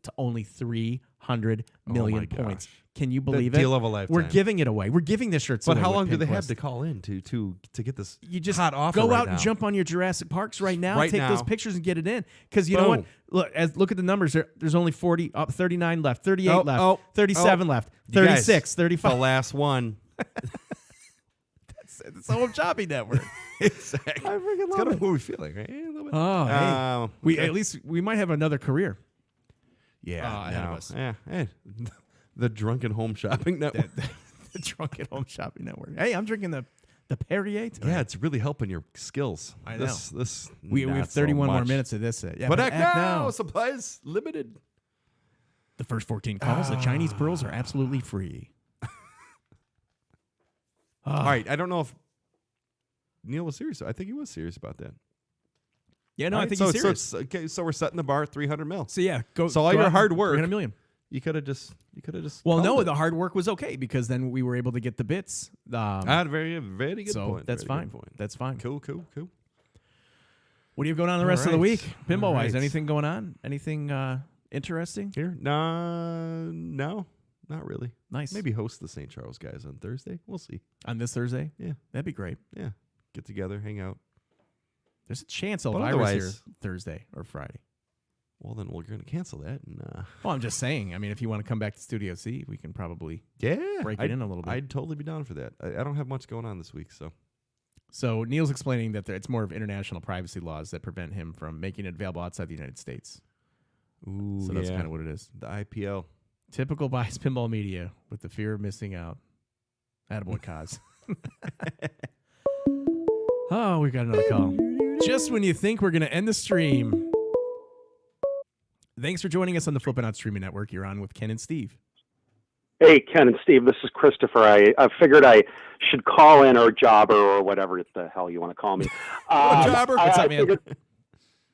to only 300 million my points. gosh. Can you believe The it? deal of a lifetime. We're giving it away. We're giving this shirts But away. how with long do they have PinQuest. to call in to get this? You just hot offer go right out and now? jump on your Jurassic Parks right now. Right take those now. pictures and get it in. Because you know what? Boom. Look at the numbers. There's only 39 left, 38 Oh, left, oh, 37 left, You guys, 36, The 35. last one. It's the Home Shopping Network. Exactly. I freaking It's love kind it. of what we feel like, right? A little bit. Oh, hey. We okay. at least we might have another career. Yeah, ahead of no. us. Yeah, hey, the drunken home shopping network. The Drunken Home Shopping Network. Hey, I'm drinking the Perrier tonight. Yeah, it's really helping your skills. I know. This we not have so 31 more much. minutes of this. Yeah, But act now. now. Supplies limited. The first 14 calls, the Chinese pearls are absolutely free. All right, I don't know if Neil was serious. I think he was serious about that. Yeah, no, All I right, think so, he's serious. So, okay, so we're setting the bar at 300 mil. So yeah, go. So all go your out hard and work- 300 million. You could have just. Well, called no, it. the hard work was okay because then we were able to get the bits. Very good so point. that's Very fine. good point. That's fine. Cool. What do you have going on the rest of the right. week, pinball wise? All right. Anything going on? Anything interesting? Here, no, not really. Nice. Maybe host the St. Charles guys on Thursday. We'll see. On this Thursday? Yeah, That'd be great. yeah. Get together, hang out. There's a chance But Elvira's here otherwise- Thursday or Friday. Well, then we're going to cancel that. And, Well, I'm just saying. I mean, if you want to come back to Studio C, we can probably yeah, break it in a little bit. I'd totally be down for that. I don't have much going on this week, so. So Neil's explaining that it's more of international privacy laws that prevent him from making it available outside the United States. Ooh, So that's kind of what it is. the IPL. Typical bias pinball media with the fear of missing out. Attaboy, Kaz. Oh, we got another call. Just when you think we're going to end the stream. Thanks for joining us on the Flip N Out Streaming Network. You're on with Ken and Steve. Hey, Ken and Steve, this is Christopher. I figured I should call in, or jobber, or whatever the hell you want to call me. Jobber? What's up, man?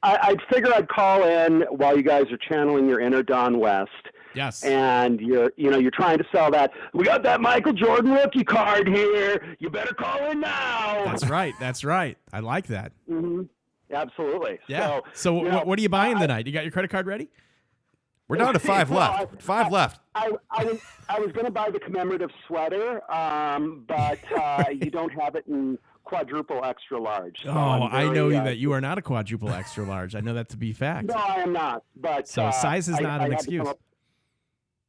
I'd figure I'd call in while you guys are channeling your inner Don West, Yes. and you're trying to sell that. We got that Michael Jordan rookie card here. You better call in now. That's right. That's right. I like that. hmm Absolutely. Yeah. So, you know, what are you buying tonight? You got your credit card ready? We're down to 5 Well, left. 5 left. I was going to buy the commemorative sweater, but you don't have it in quadruple extra large. So Oh, I'm I very, know that you are not a quadruple extra large. I know that to be fact. No, I am not. But So size is not an I had to excuse. come up-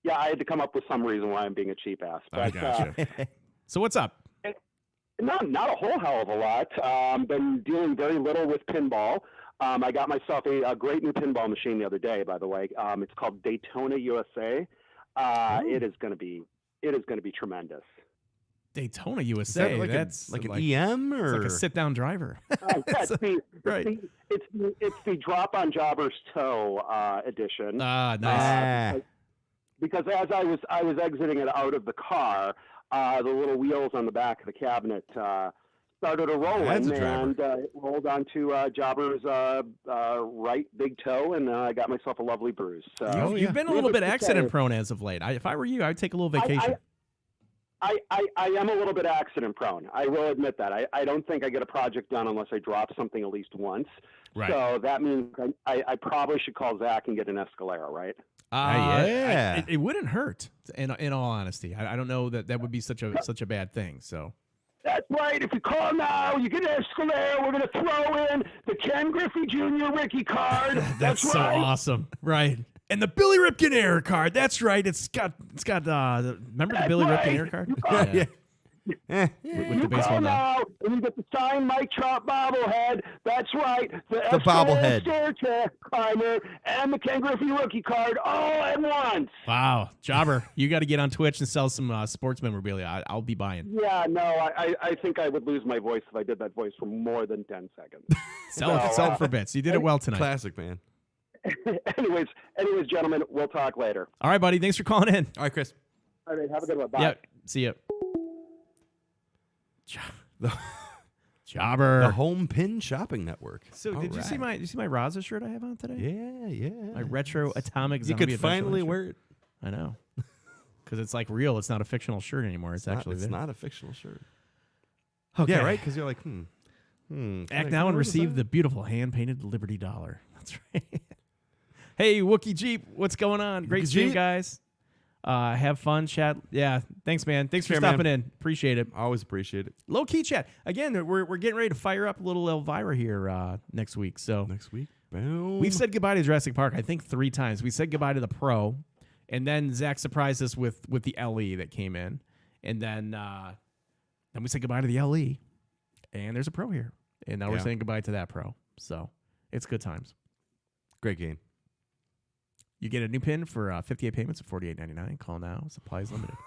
yeah, I had to come up with some reason why I'm being a cheap ass. But, I gotcha. So what's up? not a whole hell of a lot. Been dealing very little with pinball. I got myself a great new pinball machine the other day, by the way. It's called Daytona USA. It is going to be tremendous. Daytona Is USA. that like That's an EM it's or like a sit-down driver. Yeah, Right. It's the drop on Jobber's toe edition. Ah, nice. Because as I was exiting it out of the car, the little wheels on the back of the cabinet started a rolling, That's a driver. and it rolled onto Jobber's right big toe, and I got myself a lovely bruise. So You've been a little bit accident prone as of late. If I were you, I'd take a little vacation. I am a little bit accident prone. I will admit that. I don't think I get a project done unless I drop something at least once. Right. So that means I probably should call Zach and get an Escalera, right? Yeah. It wouldn't hurt. In all honesty, I don't know that would be such a bad thing. So. That's right. If you call now, you get an Escalera. We're going to throw in the Ken Griffey Jr. Ricky card. That's so right. awesome. Right. And the Billy Ripken error card. That's right. It's got remember the Billy right. Ripken error card? Yeah. With You the baseball call bat. now, and you get the signed Mike Trout bobblehead. That's right. The bobblehead. stair climber and the Ken Griffey rookie card all at once. Wow. Jobber, you got to get on Twitch and sell some sports memorabilia. I'll be buying. Yeah, no, I think I would lose my voice if I did that voice for more than 10 seconds. Sell it for bits. You did it well tonight. Classic, man. anyways, gentlemen, we'll talk later. All right, buddy. Thanks for calling in. All right, Chris. All right, have a good one. Bye. Yeah. See ya. The Jobber. Home Pin Shopping Network. So All did you see right. my Raza shirt I have on today? Yeah. My retro atomic You zombie could adventure finally shirt. wear it. I know. Because it's like real. It's not a fictional shirt anymore. It's actually It's there. not a fictional shirt. Okay. Yeah, right? Because you're like, Act now and receive the beautiful hand-painted Liberty Dollar. That's right. Hey, Wookie Jeep. What's going on? Great Wookie stream, Jeep. guys. Have fun, chat. Yeah, thanks, man. Thanks for Sure, man. stopping in. Appreciate it. Always appreciate it. Low key chat. Again, we're getting ready to fire up a little Elvira here next week. So Next week. Boom. we've said goodbye to Jurassic Park, I think 3 times. We said goodbye to the Pro, and then Zach surprised us with the LE that came in, and then we said goodbye to the LE, and there's a Pro here, and now we're Yeah. saying goodbye to that Pro. So it's good times. Great game. You get a new pin for 58 payments of $48.99. Call now. Supplies limited.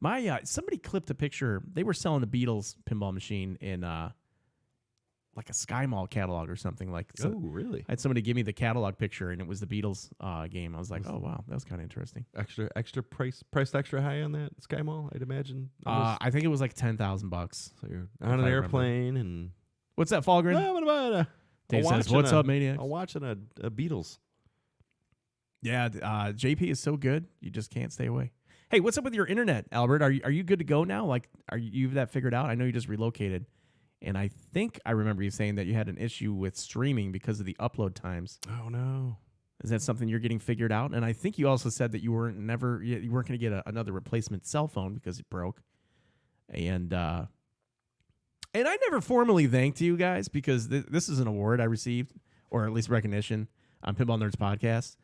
My somebody clipped a picture. They were selling the Beatles pinball machine in like a Sky Mall catalog or something. Like, so really? I had somebody give me the catalog picture, and it was the Beatles game. I was like, oh wow, that was kind of interesting. Extra priced extra high on that Sky Mall, I'd imagine. I think it was like $10,000. So you're if on an I airplane and What's that, Falgren? what about Dave says, "What's up, maniacs?" I'm watching a Beatles. Yeah, JP is so good, you just can't stay away. Hey, what's up with your internet, Albert? Are you good to go now? Like, are you that figured out? I know you just relocated, and I think I remember you saying that you had an issue with streaming because of the upload times. Oh no. Is that something you're getting figured out? And I think you also said that you weren't going to get another replacement cell phone because it broke. And I never formally thanked you guys because this is an award I received, or at least recognition on Pinball Nerds Podcast,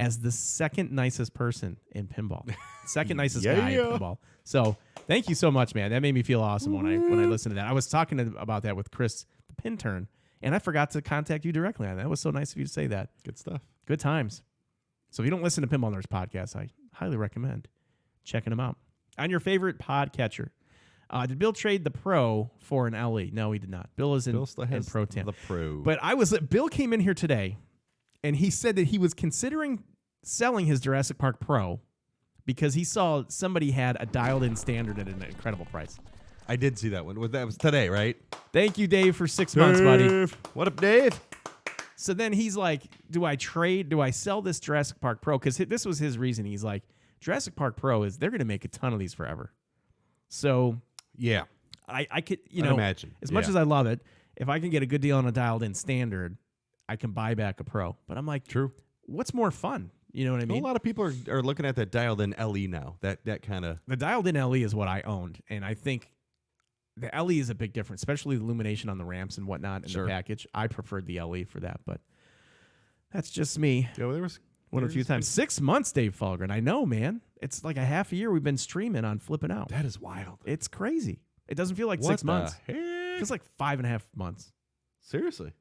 as the second nicest person in pinball. Second nicest guy in pinball. So thank you so much, man. That made me feel awesome when I listened to that. I was talking about that with Chris, the pin turn, and I forgot to contact you directly on that. It was so nice of you to say that. Good stuff. Good times. So if you don't listen to Pinball Nerds Podcast, I highly recommend checking them out. On your favorite podcatcher. Did Bill trade the Pro for an LE? No, he did not. Bill is in Still has Pro Tam. the Pro. But Bill came in here today, and he said that he was considering selling his Jurassic Park Pro because he saw somebody had a dialed-in standard at an incredible price. I did see that one. That was today, right? Thank you, Dave, for 6 months, buddy. What up, Dave? So then he's like, do I sell this Jurassic Park Pro? Because this was his reason. He's like, Jurassic Park Pro they're going to make a ton of these forever. So Yeah. I could, I'd imagine. as much as I love it, if I can get a good deal on a dialed-in standard, I can buy back a Pro. But I'm like, True. What's more fun? You know what I mean? A lot of people are looking at that dialed-in LE now. That kind of... The dialed-in LE is what I owned, and I think the LE is a big difference, especially the illumination on the ramps and whatnot in the package. I preferred the LE for that, but that's just me. Yeah, well, there was One a few times. 6 months, Dave Falgren. I know, man. It's like a half a year we've been streaming on Flip N Out. That is wild. It's crazy. It doesn't feel like What 6 months. the heck? It feels like 5.5 months. Seriously.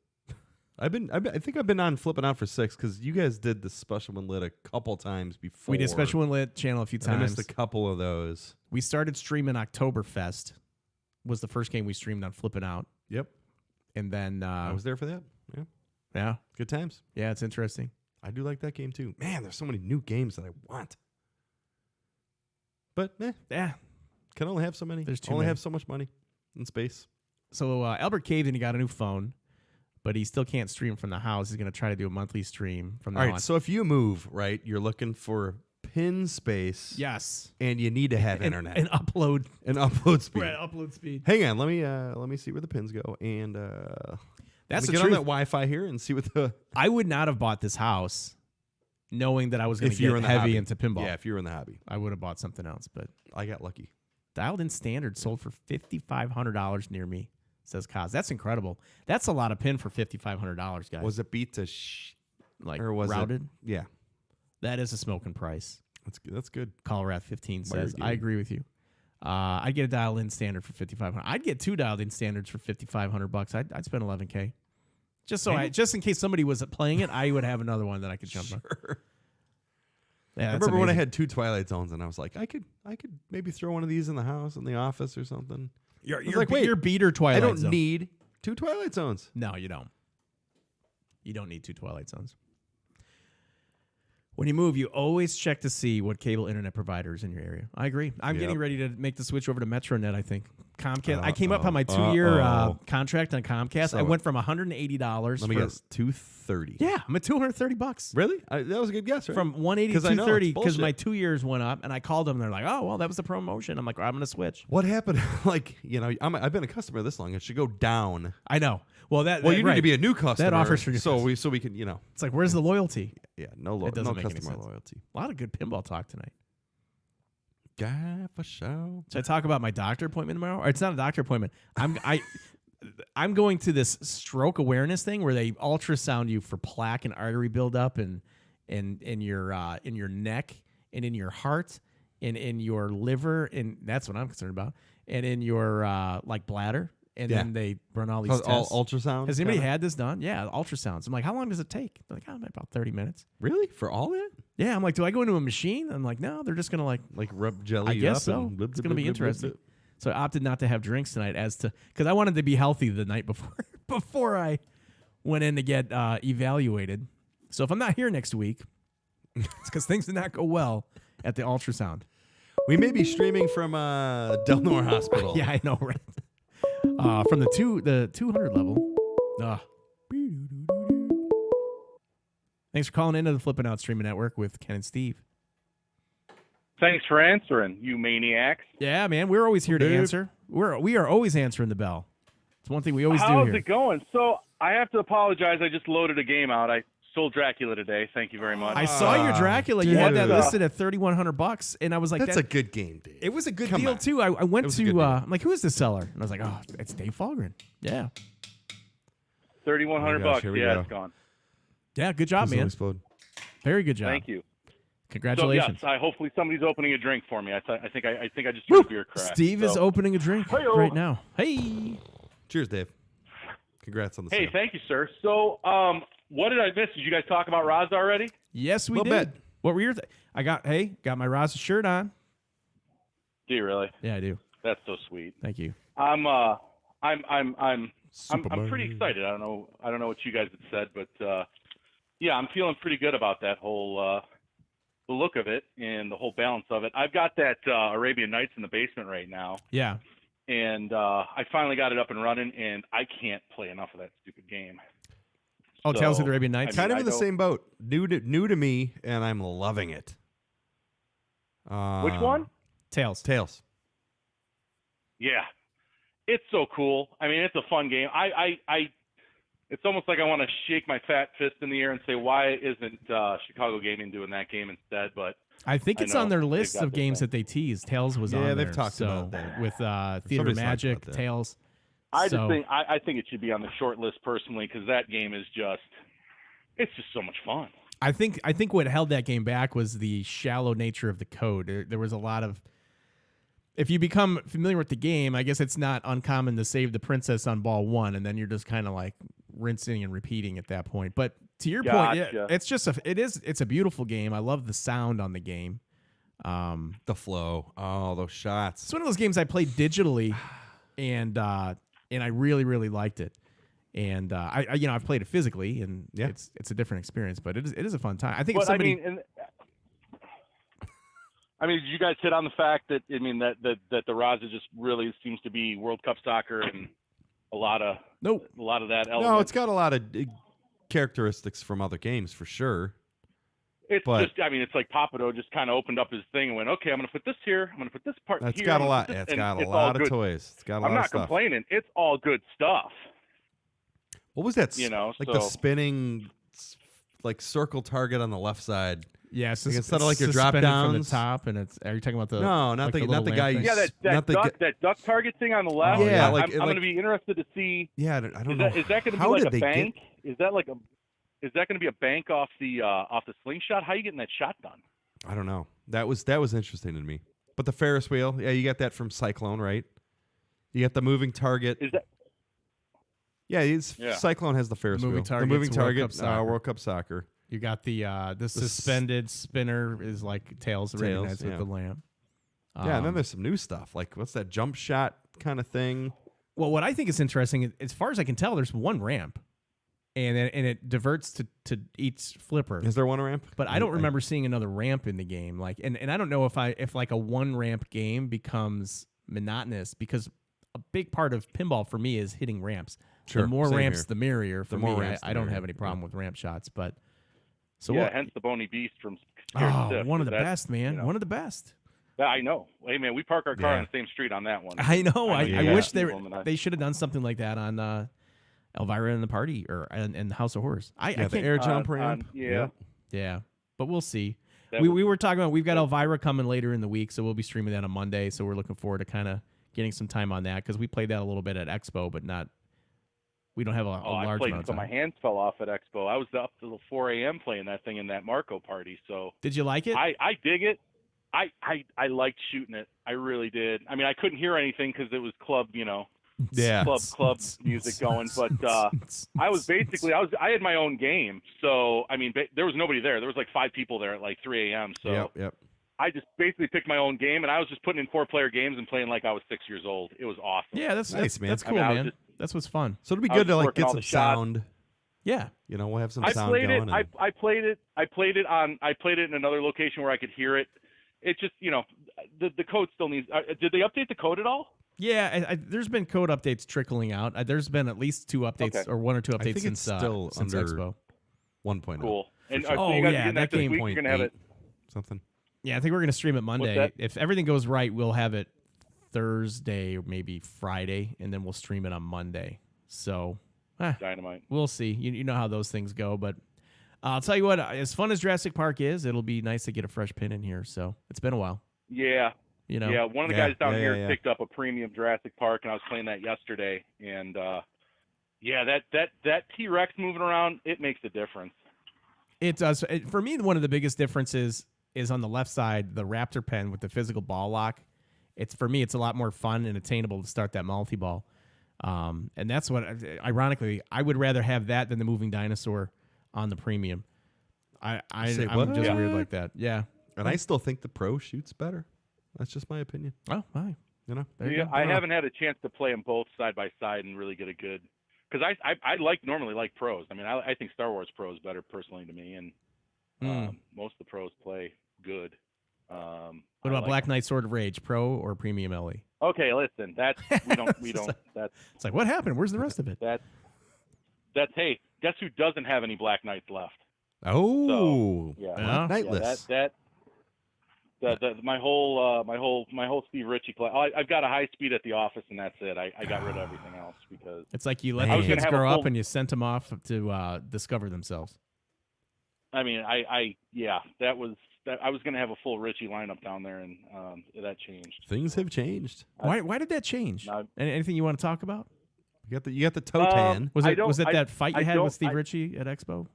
I think I've been on Flipping Out for 6 because you guys did the special one lit a couple times before. We did Special One Lit channel a few I times. missed a couple of those. We started streaming Oktoberfest. Was the first game we streamed on Flip N Out. Yep. And then I was there for that. Yeah, yeah, good times. yeah, it's interesting. I do like that game too. Man, there's so many new games that I want. But Yeah. can only have so many. There's too only many. have so much money and space. So Albert caved and he got a new phone, but he still can't stream from the house. He's going to try to do a monthly stream from All now right, on. so if you move, right, you're looking for pin space. Yes. And you need to have internet. And upload. And upload speed. Right, upload speed. Hang on, let me see where the pins go, and That's the get truth. on that Wi-Fi here and see what the. I would not have bought this house knowing that I was going to you're get in the heavy hobby. into pinball. Yeah, if you're in the hobby, I would have bought something else, but I got lucky. dialed in standard sold for $5,500 near me, says Kaz. That's incredible. That's a lot of pin for $5,500, guys. Was it beat to like or was routed? it? Yeah, That is a smoking price. that's good. Colorado 15 says, game. I agree with you. I'd get a dialed in standard for $5,500. I'd get 2 dialed in standards for $5,500. I'd spend $11K. Just in case somebody was playing it, I would have another one that I could jump on. Yeah, I that's remember when I amazing. had 2 Twilight Zones, and I was like, I could maybe throw one of these in the house, in the office, or something. Your like, wait, your beater Twilight I don't Zone. need 2 Twilight Zones. No, you don't. You don't need 2 Twilight Zones. When you move, you always check to see what cable internet providers in your area. I agree. I'm getting ready to make the switch over to MetroNet, I think. Comcast. I came up on my 2-year contract on Comcast. So I went from $180. Let me guess, $230. Yeah, I'm at $230. Really? That was a good guess, right? From 180 to 'Cause I know, it's 230 because my bullshit. 2 years went up, and I called them. And they're like, "Oh, well, that was the promotion." I'm like, "I'm going to switch." What happened? Like, I've been a customer this long. It should go down. I know. Well, Well, you need to be a new customer. That offers for so we can, It's like, where's the loyalty? yeah, no It doesn't make any customer sense. loyalty. A lot of good pinball talk tonight. Yeah, for sure. Should I talk about my doctor appointment tomorrow? Or it's not a doctor appointment. I'm going to this stroke awareness thing where they ultrasound you for plaque and artery buildup and in your neck and in your heart and in your liver, and that's what I'm concerned about. And in your like bladder. And Yeah. then they run all these All tests. ultrasound. Has anybody kinda? had this done? Yeah, ultrasounds. I'm like, how long does it take? They're like, about 30 minutes. Really for all that? Yeah, I'm like, do I go into a machine? I'm like, no, they're just gonna like Rub jelly. I guess up so. and blip, It's blip, going to be blip, blip, interesting. blip. So I opted not to have drinks tonight because I wanted to be healthy the night before I went in to get evaluated. So if I'm not here next week, it's because things did not go well at the ultrasound. We may be streaming from Delnor Hospital. Yeah, I know, right? From the 200 level. Thanks for calling into the Flip N Out Streaming Network with Ken and Steve. Thanks for answering, you maniacs. Yeah, man, we're always here to Dude. answer. We are always answering the bell. It's one thing we always do How's here. it going? So I have to apologize. I just loaded a game out. I sold Dracula today. Thank you very much. I saw your Dracula. You had that dude. listed at $3,100, and I was like, That's a good game, Dave. It was a good Come deal on. too. I went It was a good to. deal. I'm like, who is the seller? And I was like, oh, it's Dave Falgren. Yeah, $3,100 Oh my gosh, bucks. here we Yeah, go. it's gone. yeah. Good job, Please don't man. explode. Very good job. Thank you. Congratulations. So yes, hopefully somebody's opening a drink for me. I think I just drank beer crack. Steve is so. opening a drink Hey-o. right now. Hey. Cheers, Dave. Congrats on the Hey, sale. thank you, sir. So what did I miss? Did you guys talk about Raza already? Yes, we Little did. bit. What were your? I got my Raza shirt on. Do you really? Yeah, I do. That's so sweet. Thank you. I'm Superman. pretty excited. I don't know what you guys had said, but yeah, I'm feeling pretty good about that whole the look of it and the whole balance of it. I've got that Arabian Nights in the basement right now, Yeah. and I finally got it up and running, and I can't play enough of that stupid game. Oh, Tales of So, the Arabian Nights. I Kind of I in the don't- same boat. New to me, and I'm loving it. Which one? Tales. Tails. Yeah, it's so cool. I mean, it's a fun game. It's almost like I want to shake my fat fist in the air and say, why isn't Chicago Gaming doing that game instead? But I think I it's know on their they've list got of this games thing. that they teased. Tales was on Yeah, there. they've talked so, about that. with Theater Somebody's talked Magic, about that. Tales. I So- just think I think it should be on the short list personally because that game is it's just so much fun. I think what held that game back was the shallow nature of the code. There was a lot of. If you become familiar with the game, I guess it's not uncommon to save the princess on ball one, and then you're just kind of like rinsing and repeating at that point. But to your point, yeah, Gotcha. it's just it's a beautiful game. I love the sound on the game. The flow. Oh, those shots. It's one of those games I played digitally, and I really really liked it. And I've played it physically, and Yeah. it's a different experience, but it is a fun time. I think if But somebody, did you guys hit on the fact that that the Raza just really seems to be World Cup soccer and a lot of that element? No, it's got a lot of characteristics from other games for sure. It's but- just, it's like Papado just kind of opened up his thing and went, okay, I'm going to put this here. I'm going to put this part It's here. got a I'm gonna lot. put this- It's and got a it's all lot of good. toys. It's got a lot I'm of not stuff. complaining. It's all good stuff. What was that? So- the spinning, like circle target on the left side. yeah, Like, instead of like your drop suspended from the downs. top, and are you talking about the No, not like the little not the lamp guy. thing? Yeah, not the guy- that duck target thing on the left. Oh, yeah, like- I'm like- going to be interested to see. Yeah, I don't Is know. that going to be how like did a they bank? Get, Is that going to be a bank off the slingshot? How are you getting that shot done? I don't know. That was interesting to me. But the Ferris wheel, yeah, you got that from Cyclone, right? You got the moving target. Is that Yeah, Cyclone has the Ferris moving wheel. target's The moving World target, Cup soccer. World Cup soccer. You got the suspended spinner is like tails around Tails, heads with yeah. the lamp. Yeah, and then there's some new stuff. Like, what's that jump shot kind of thing? Well, what I think is interesting, as far as I can tell, there's one ramp, and it diverts to each flipper. Is there one ramp? But I don't remember seeing another ramp in the game. Like, and I don't know if like a one ramp game becomes monotonous, because a big part of pinball for me is hitting ramps. Sure, The more same ramps, here. the merrier. For The more me, ramps, the I don't merrier. have any problem with ramp shots. But so yeah, what? hence the bony beast from Scared Stiff. One of the That- best, man. you know. One of the best. Yeah, I know. Hey, man, we park our car Yeah. on the same street on that one. I know. I Yeah. wish Yeah. they should have done something like that on Elvira and the Party and the House of Horrors. I Yeah, the can't. air jump ramp. yeah. Yeah, but we'll see. That We were talking about, we've got Elvira coming later in the week, so we'll be streaming that on Monday. So we're looking forward to kind of getting some time on that, because we played that a little bit at Expo, but we don't have a I large played amount until of my time. hands fell off at Expo. I was up till 4 a.m. playing that thing in that Marco party. So Did you like it? I dig it. I liked shooting it. I really did. I mean, I couldn't hear anything because it was club, Yeah. club music going. But I was basically, I had my own game. So, I mean, there was nobody there. There was like 5 people there at like 3 a.m. So Yep. I just basically picked my own game, and I was just putting in 4-player games and playing like I was 6 years old. It was awesome. Yeah, that's Nice, man. That's I cool, mean, I was man. just- That's what's fun. So it'd be I good was to like working get all some the shots. sound. Yeah. We'll have some I sound played going. it. I played it. I played it in another location where I could hear it. It just, the code still needs. Did they update the code at all? Yeah, there's been code updates trickling out. There's been at least 2 updates, Okay. or 1 or 2 updates think since it's still since under Expo. 1.0. Cool. And sure. so Oh, you guys yeah, are getting that this game week. You're gonna have it. something. Yeah, I think we're going to stream it Monday. that? If everything goes right, we'll have it Thursday or maybe Friday, and then we'll stream it on Monday. So, Dynamite. we'll see. You know how those things go, but I'll tell you what, as fun as Jurassic Park is, it'll be nice to get a fresh pin in here. So, it's been a while. Yeah. You know? Yeah. One of the Yeah, guys down yeah, here yeah. picked up a premium Jurassic Park, and I was playing that yesterday. And that T-Rex moving around, it makes a difference. It does. For me, one of the biggest differences is on the left side, the Raptor pen with the physical ball lock. For me, it's a lot more fun and attainable to start that multi-ball. And that's what, ironically, I would rather have that than the moving dinosaur on the premium. Say I'm what? just Yeah. weird like that. Yeah. And I still think the Pro shoots better. That's just my opinion. Oh, hi. There you Yeah, go. I haven't had a chance to play them both side by side and really get a good. Because I normally like pros. I mean, I think Star Wars Pro is better personally to me, and most of the pros play good. What about Black Knight Sword of Rage, Pro or Premium LE? Okay, listen, we don't. That's It's like, what happened? Where's the rest of it? that's hey, guess who doesn't have any Black Knights left? Oh, Yeah, Yeah. Nightless. my whole Steve Ritchie class. I've got a high speed at the office, and that's it. I got rid of everything else because It's like you let I the was gonna kids have a grow up full- and you sent them off to discover themselves. I mean, that was. I was going to have a full Ritchie lineup down there, and that changed. Things have changed. Why did that change? No. Anything you want to talk about? You got the toe tan. Was I it don't- that fight you I had don't- with Steve Ritchie at Expo?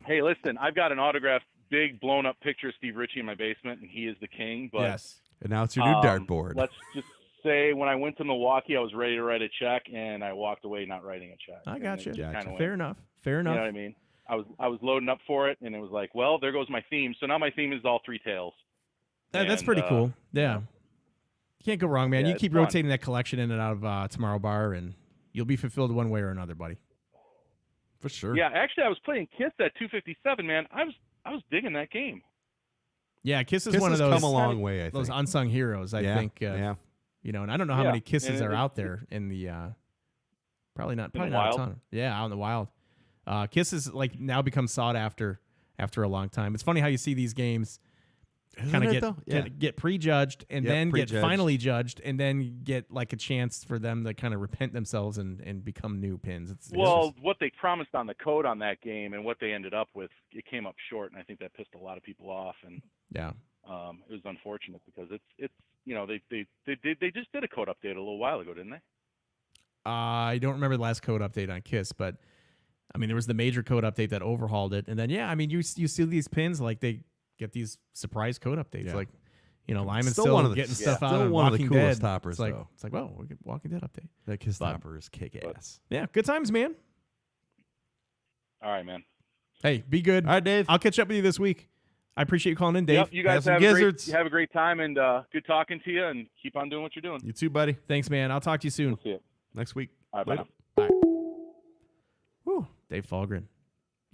Hey, listen, I've got an autographed, big, blown-up picture of Steve Ritchie in my basement, and he is the king. But Yes. And now it's your new dartboard. Let's just say when I went to Milwaukee, I was ready to write a check, and I walked away not writing a check. I got you. And it just kinda Fair went. enough. Fair You enough. know what I mean? I was loading up for it, and it was like, well, there goes my theme. So now my theme is all 3 tails. That's And, pretty cool. Yeah. You can't go wrong, man. Yeah, You it's keep fun. rotating that collection in and out of Tomorrow Bar, and you'll be fulfilled one way or another, buddy. For sure. Yeah, actually, I was playing Kiss at 257. Man, I was digging that game. Yeah, Kiss is Kiss one of has those come a long way, I think. those unsung heroes. I think. Yeah. You know, and I don't know how Yeah, many Kisses and are out there in the. Probably not. the Probably not wild? a ton. Yeah, out in the wild. Kiss is like now become sought after a long time. It's funny how you see these games kind of get prejudged and Yep, then prejudged. get finally judged and then get like a chance for them to kind of repent themselves and become new pins. Well, what they promised on the code on that game and what they ended up with, it came up short, and I think that pissed a lot of people off. And yeah. it was unfortunate because it's you know they just did a code update a little while ago, didn't they? I don't remember the last code update on Kiss, but I mean there was the major code update that overhauled it, and then I mean you see these pins like they get these surprise code updates, like Lyman's still getting stuff out of one of Walking the coolest Dead. toppers. It's like well, we get Walking Dead update. That Kiss topper is kick ass. Yeah, good times, man. All right, man. Hey, be good. All right, Dave. I'll catch up with you this week. I appreciate you calling in, Dave. Yep, you guys some have gizzards. a great time, and good talking to you, and keep on doing what you're doing. You too, buddy. Thanks, man. I'll talk to you soon. See you. Next week. All right, bye. Later. Whew, Dave Falgren.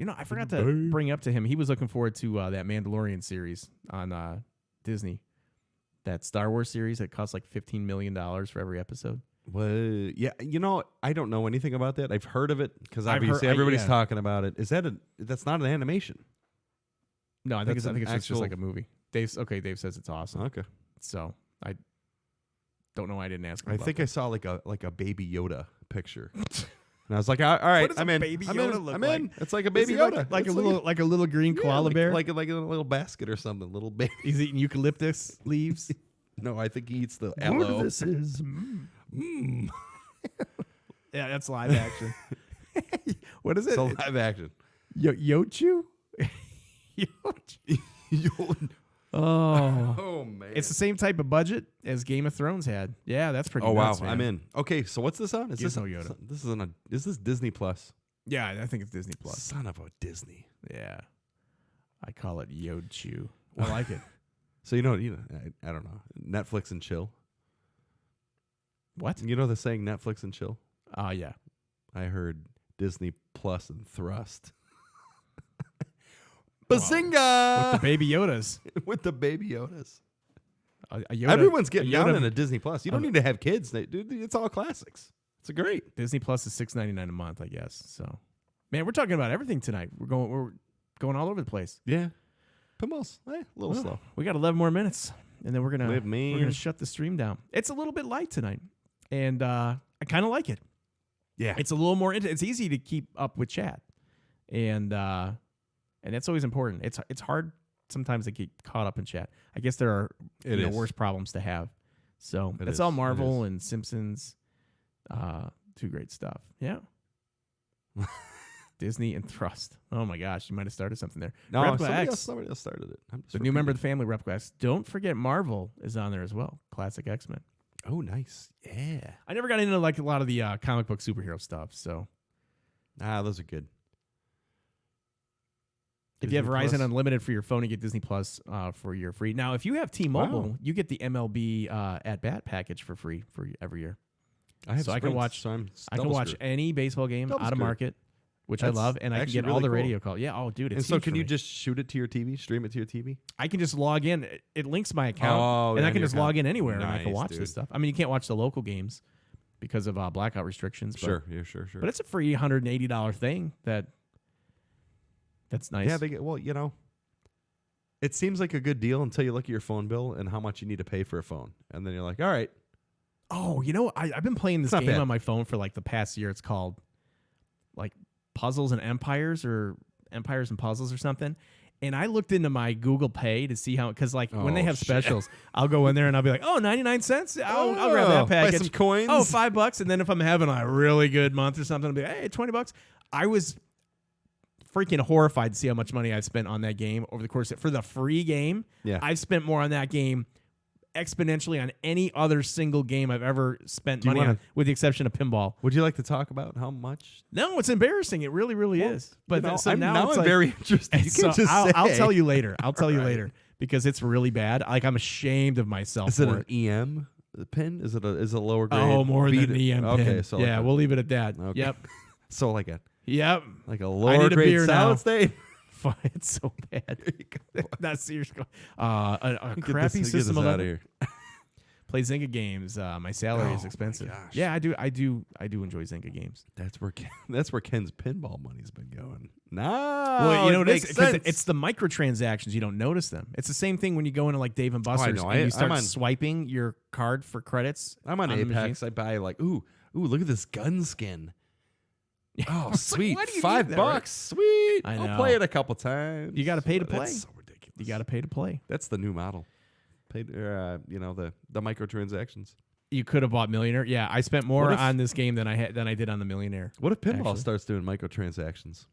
I forgot to bring up to him. He was looking forward to that Mandalorian series on Disney. That Star Wars series that costs like $15 million for every episode. Well, yeah, I don't know anything about that. I've heard of it because I've obviously heard- everybody's talking about it. Is that that's not an animation? No, I think That's it's an just like a movie. Dave says it's awesome. Okay. So I don't know why I didn't ask him. I about think that. I saw like a baby Yoda picture. And I was like, all right, does a I'm in. baby I'm Yoda in. look I'm like? in. It's like a Is baby he Yoda. like a It's little green yeah, koala bear. like a little basket or something. Little baby. He's eating eucalyptus leaves. No, I think he eats the aloe. This is. Yeah, that's live action. What is it? It's a live action. Yochu? Oh Oh, man. it's the same type of budget as Game of Thrones had. Yeah, that's pretty. Oh wow, nuts, man. I'm in. Okay, so what's this on? Is Gives this no Yoda. Is this Disney Plus? Yeah, I think it's Disney Plus. Son of a Disney. Yeah, I call it Yochu. I like it. So I don't know. Netflix and chill. What? You know the saying Netflix and chill? Yeah. I heard Disney Plus and thrust. Bazinga! With the baby Yodas. With the baby Yodas. A Yoda, Everyone's getting a Yoda, down in a Disney Plus. You don't need to have kids. Dude, it's all classics. It's great. Disney Plus is $6.99 a month, I guess. So, man, we're talking about everything tonight. We're going all over the place. Yeah. Pinball's a little slow. We got 11 more minutes, and then we're gonna Live me. we're gonna shut the stream down. It's a little bit light tonight, and I kind of like it. Yeah. It's a little more. It's easy to keep up with chat, and that's always important. It's hard sometimes to get caught up in chat. I guess there are worse problems to have. So it's all Marvel and Simpsons. Two great stuff. Yeah. Disney and Thrust. Oh my gosh, you might have started something there. No, Replica somebody else started it. the new member of the family, Replica X. Don't forget Marvel is on there as well. Classic X-Men. Oh, nice. Yeah. I never got into like a lot of the comic book superhero stuff. So Those are good. if you have Disney Verizon Plus? Unlimited for your phone, you get Disney Plus for your free. Now, if you have T-Mobile, Wow. you get the MLB at bat package for free for every year. I So I can watch. I can watch any baseball game Double out of screw. market, which That's I love, and I can actually get all really the cool. radio calls. Yeah. Oh, dude, it's And so huge can for you me. just shoot it to your TV, stream it to your TV? I can just log in. It links my account, Oh, and yeah, I can your just log account. in anywhere, and I can Nice, watch dude. this stuff. I mean, you can't watch the local games because of blackout restrictions. But, Sure. But it's a free $180 thing that's nice. Yeah, it seems like a good deal until you look at your phone bill and how much you need to pay for a phone. And then you're like, all right. Oh, I've been playing this It's not game bad. on my phone for like the past year. It's called like Puzzles and Empires or Empires and Puzzles or something. And I looked into my Google Pay to see how, because like when they Oh, have shit. specials, I'll go in there and I'll be like, 99 cents? I'll grab that buy package. some coins. Oh, $5. And then if I'm having a really good month or something, I'll be like, hey, $20. I was freaking horrified to see how much money I spent on that game over the course for the free game. Yeah. I've spent more on that game exponentially on any other single game I've ever spent money on, with the exception of pinball. Would you like to talk about how much? No, it's embarrassing. It really, really is. But You know, so I'm now it's I'm like, very interested. You so can't just I'll say. tell you later. I'll tell you All right. later because it's really bad. Like I'm ashamed of myself. Is it for an EM pin? Is it a lower grade? Oh, more than beat an it? EM pin. Okay, so yeah, like we'll leave it at that. Okay. Yep. so like a Yep. Like a I lower need a grade beer now. solid state. It's so bad. Not serious. A Get crappy this system out 11. of here. Play Zynga games. My salary is Oh, my expensive. gosh. Yeah, I do enjoy Zynga games. That's where Ken's pinball money's been going. No, Well, you know it what it is? makes 'Cause sense. it's the microtransactions. You don't notice them. It's the same thing when you go into like Dave and Buster's know. and you I'm start on- swiping your card for credits. I'm on the Apex. machine. I buy like, ooh, look at this gun skin. Oh, It's like, sweet. why do you $5. need that, right? Sweet. I know. I'll play it a couple times. You gotta pay to But play. That's so ridiculous. You got to pay to play. That's the new model. Paid, the microtransactions. You could have bought Millionaire. Yeah, I spent more What if- on this game than I did on the Millionaire. What if pinball Actually. starts doing microtransactions?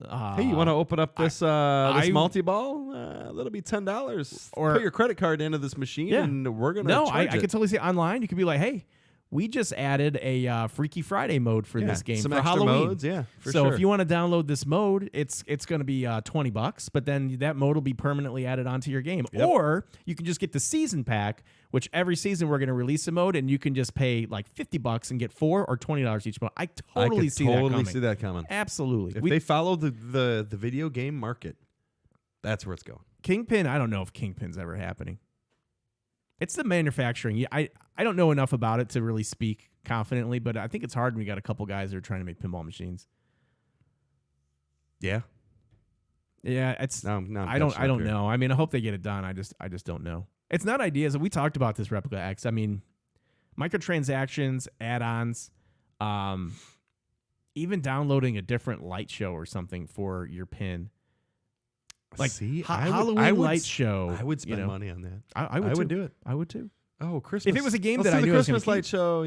Uh, Hey, you want to open up this I- multi-ball? That'll be $10. Or- put your credit card into this machine, Yeah. and we're gonna. No, charge I it. could totally see online. You could be like, hey, we just added a Freaky Friday mode for this game some for extra Halloween. modes, yeah. For So sure. if you want to download this mode, it's going to be $20, but then that mode will be permanently added onto your game. Yep. Or you can just get the season pack, which every season we're going to release a mode, and you can just pay like $50 and get $4 or $20 each month. I totally could see that totally coming. see that coming. Absolutely. If they follow the video game market, that's where it's going. Kingpin, I don't know if Kingpin's ever happening. It's the manufacturing. I don't know enough about it to really speak confidently, but I think it's hard when we got a couple guys that are trying to make pinball machines. Yeah. Yeah, it's. No, I'm I don't catching up here. know. I mean, I hope they get it done. I just don't know. It's not ideas. We talked about this Replica X. I mean, microtransactions, add-ons, even downloading a different light show or something for your pin. Like See, Halloween light show. I would spend you know. money on that. I I would too. do it. I would too. Oh, Christmas! If it was a game Let's that do I the knew I was gonna Christmas light keep. show,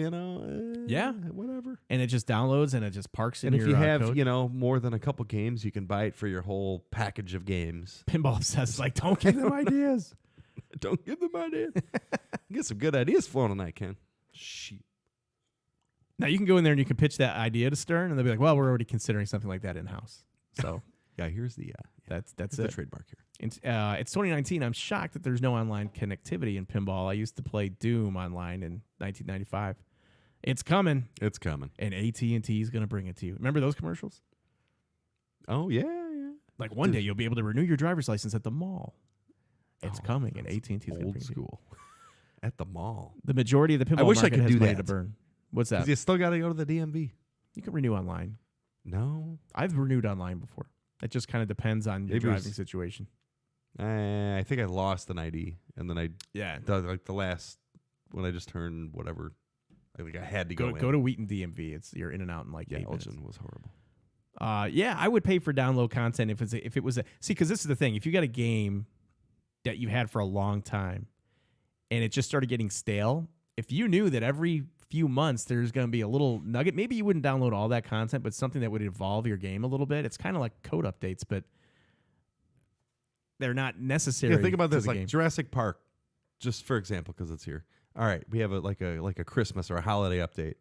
Yeah. whatever. And it just downloads and it just parks in And your if you have, code. more than a couple games, you can buy it for your whole package of games. Pinball Obsessed is like, don't give them ideas. Don't give them ideas. Get some good ideas flowing tonight, Ken. Shit. Now you can go in there and you can pitch that idea to Stern, and they'll be like, "Well, we're already considering something like that in house." So Yeah, here's the that's the it. trademark here. It's 2019. I'm shocked that there's no online connectivity in pinball. I used to play Doom online in 1995. It's coming, It's coming. and AT&T is going to bring it to you. Remember those commercials? Oh yeah. Like one day you'll be able to renew your driver's license at the mall. It's Oh, coming, and that's AT&T is going to Old bring it to you. school. At the mall. The majority of the pinball wish I market could has do money that. to burn. What's that? Because you still got to go to the DMV. You can renew online. No. I've renewed online before. It just kind of depends on your Maybe it was- driving situation. I think I lost an ID, and then Yeah. the last when I just turned whatever. I think I had to go. Go to Wheaton DMV. You're in and out in like Yeah, 8 minutes. Elgin was horrible. Yeah, I would pay for download content if it was because this is the thing. If you got a game that you had for a long time and it just started getting stale, if you knew that every few months there's going to be a little nugget, maybe you wouldn't download all that content, but something that would evolve your game a little bit. It's kind of like code updates, but they're not necessary. Yeah, think about to this, the like game. Jurassic Park, just for example, because it's here. All right, we have a Christmas or a holiday update,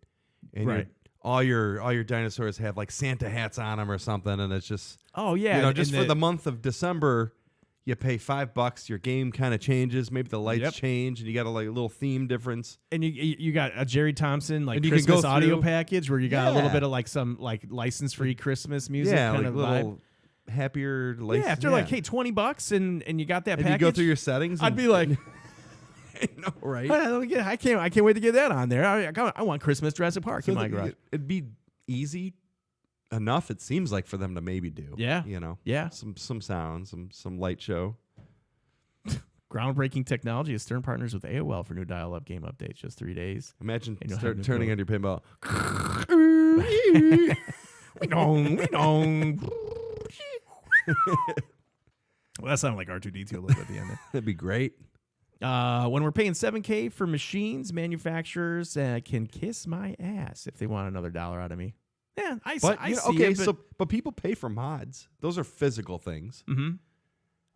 and Right. all your dinosaurs have like Santa hats on them or something, and it's just Oh yeah, just and for the month of December, you pay $5. Your game kind of changes, maybe the lights Yep. change, and you got a little theme difference. and you got a Jerry Thompson like And you can Christmas go audio through- package where you got a little Yeah. bit of like some like license free Christmas music Yeah, kind like of little vibe. happier. Yeah, after like hey $20 and you got that and package, you go through your settings. I'd and- be like, no, right? I can't wait to get that on there. I want Christmas Jurassic Park in my garage. It'd be easy enough. It seems like for them to maybe do. Yeah. Yeah. Some sound, some light show. Groundbreaking technology is Stern partners with AOL for new dial-up game updates. Just 3 days. Imagine And you'll start have turning no on your pinball. We don't. Well, that sounded like R2D2 a little bit at the end there. That'd be great. When we're paying $7K for machines, manufacturers can kiss my ass if they want another $1 out of me. Yeah, I But see okay, it, but people pay for mods. Those are physical things. Mhm.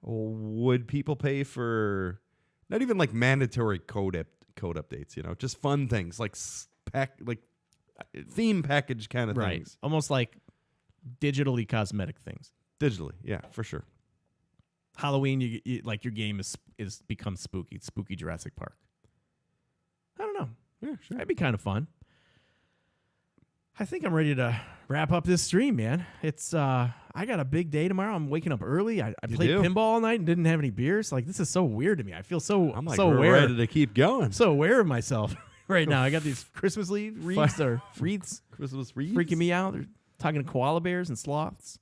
Would people pay for not even like mandatory code updates? Just fun things like theme package kind of right, things. almost like digitally cosmetic things. Digitally, yeah, for sure. Halloween, you like your game is become spooky. It's spooky Jurassic Park. I don't know. Yeah, sure. That'd be kind of fun. I think I'm ready to wrap up this stream, man. It's I got a big day tomorrow. I'm waking up early. I played do? pinball all night and didn't have any beers. Like, this is so weird to me. I feel so I'm like, so we're aware. ready to keep going. So aware of myself right now. I got these Christmas wreaths Christmas wreaths? freaking me out. They're talking to koala bears and sloths.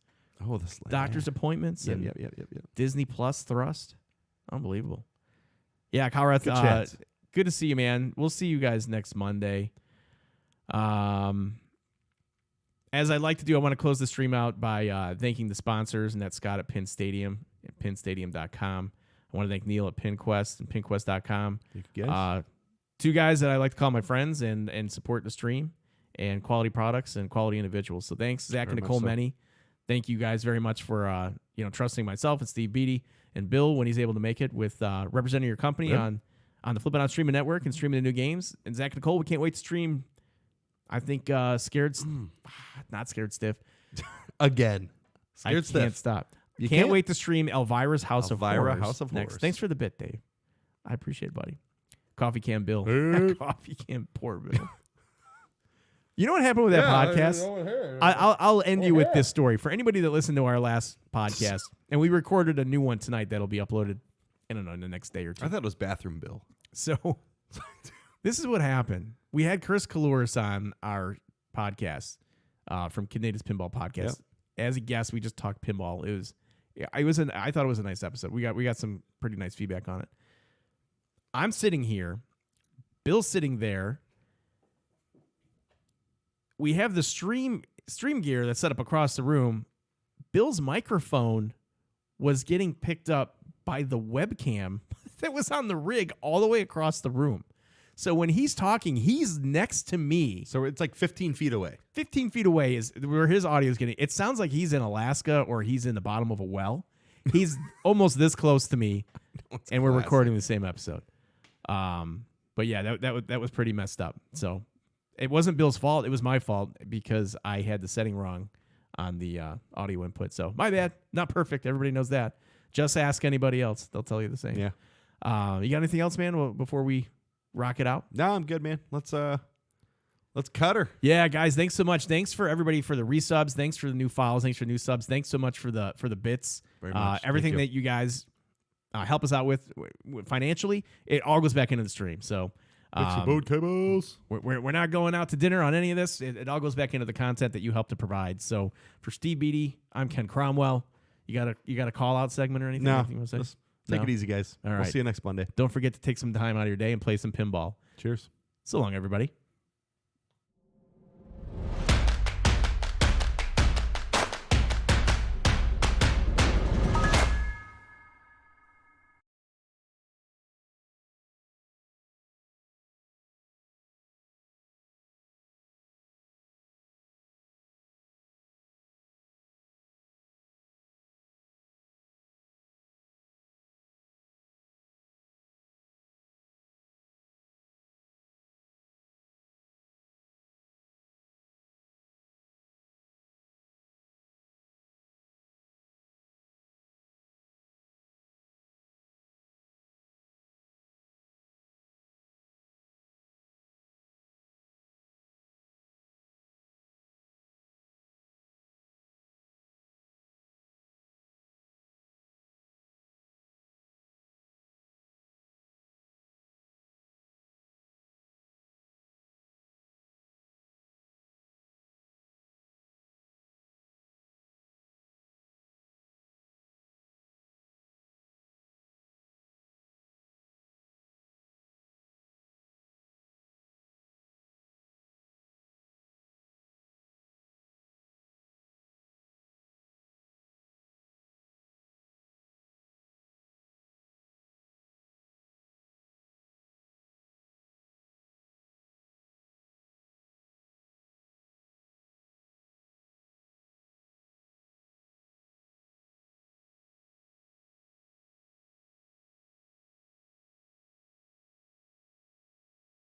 Oh, the slab. Doctor's appointments. Yep, and yep. Disney Plus thrust. Unbelievable. Yeah, Colruyth, Good chat. good to see you, man. We'll see you guys next Monday. As I like to do, I want to close the stream out by thanking the sponsors, and that's Scott at Pin Stadium at pinstadium.com. I want to thank Neil at PinQuest and pinquest.com. Thank you guys. Two guys that I like to call my friends and support the stream and quality products and quality individuals. So thanks, Zach and Very Nicole much so. Menny. Thank you guys very much for trusting myself and Steve Beatty and Bill when he's able to make it with representing your company on the Flip N Out Streaming Network and streaming the new games. And Zach and Nicole, we can't wait to stream. I think not Scared Stiff. Again. Scared I Stiff. can't stop. You Can't can't? wait to stream Elvira's House Elvira of Horrors. House of next. Horrors. Thanks for the bit, Dave. I appreciate it, buddy. Coffee can Bill. Coffee can poor Bill. You know what happened with that podcast? I'll end you with this story. For anybody that listened to our last podcast, and we recorded a new one tonight that'll be uploaded, I don't know, in the next day or two. I thought it was Bathroom Bill. So this is what happened. We had Chris Kalouris on our podcast from Canada's Pinball Podcast. Yep. As a guest, we just talked pinball. I thought it was a nice episode. We got some pretty nice feedback on it. I'm sitting here. Bill's sitting there. We have the stream gear that's set up across the room. Bill's microphone was getting picked up by the webcam that was on the rig all the way across the room. So when he's talking, he's next to me. So it's like 15 feet away. 15 feet away is where his audio is getting. It sounds like he's in Alaska or he's in the bottom of a well. He's almost this close to me, and we're recording the same episode. But yeah, that was pretty messed up. So it wasn't Bill's fault. It was my fault because I had the setting wrong on the audio input. So my bad. Not perfect. Everybody knows that. Just ask anybody else. They'll tell you the same. Yeah. You got anything else, man, before we rock it out? No, I'm good, man. Let's cut her. Yeah, guys, thanks so much. Thanks for everybody for the resubs. Thanks for the new files. Thanks for new subs. Thanks so much for the bits. Very much. Everything Thank that you guys help us out with financially, it all goes back into the stream. So boat tables. we're not going out to dinner on any of this. It all goes back into the content that you help to provide. So for Steve Beatty, I'm Ken Cromwell. You got a call out segment or anything? No, Anything you wanna say? just take No? it easy, guys. All We'll right. see you next Monday. Don't forget to take some time out of your day and play some pinball. Cheers. So long, everybody.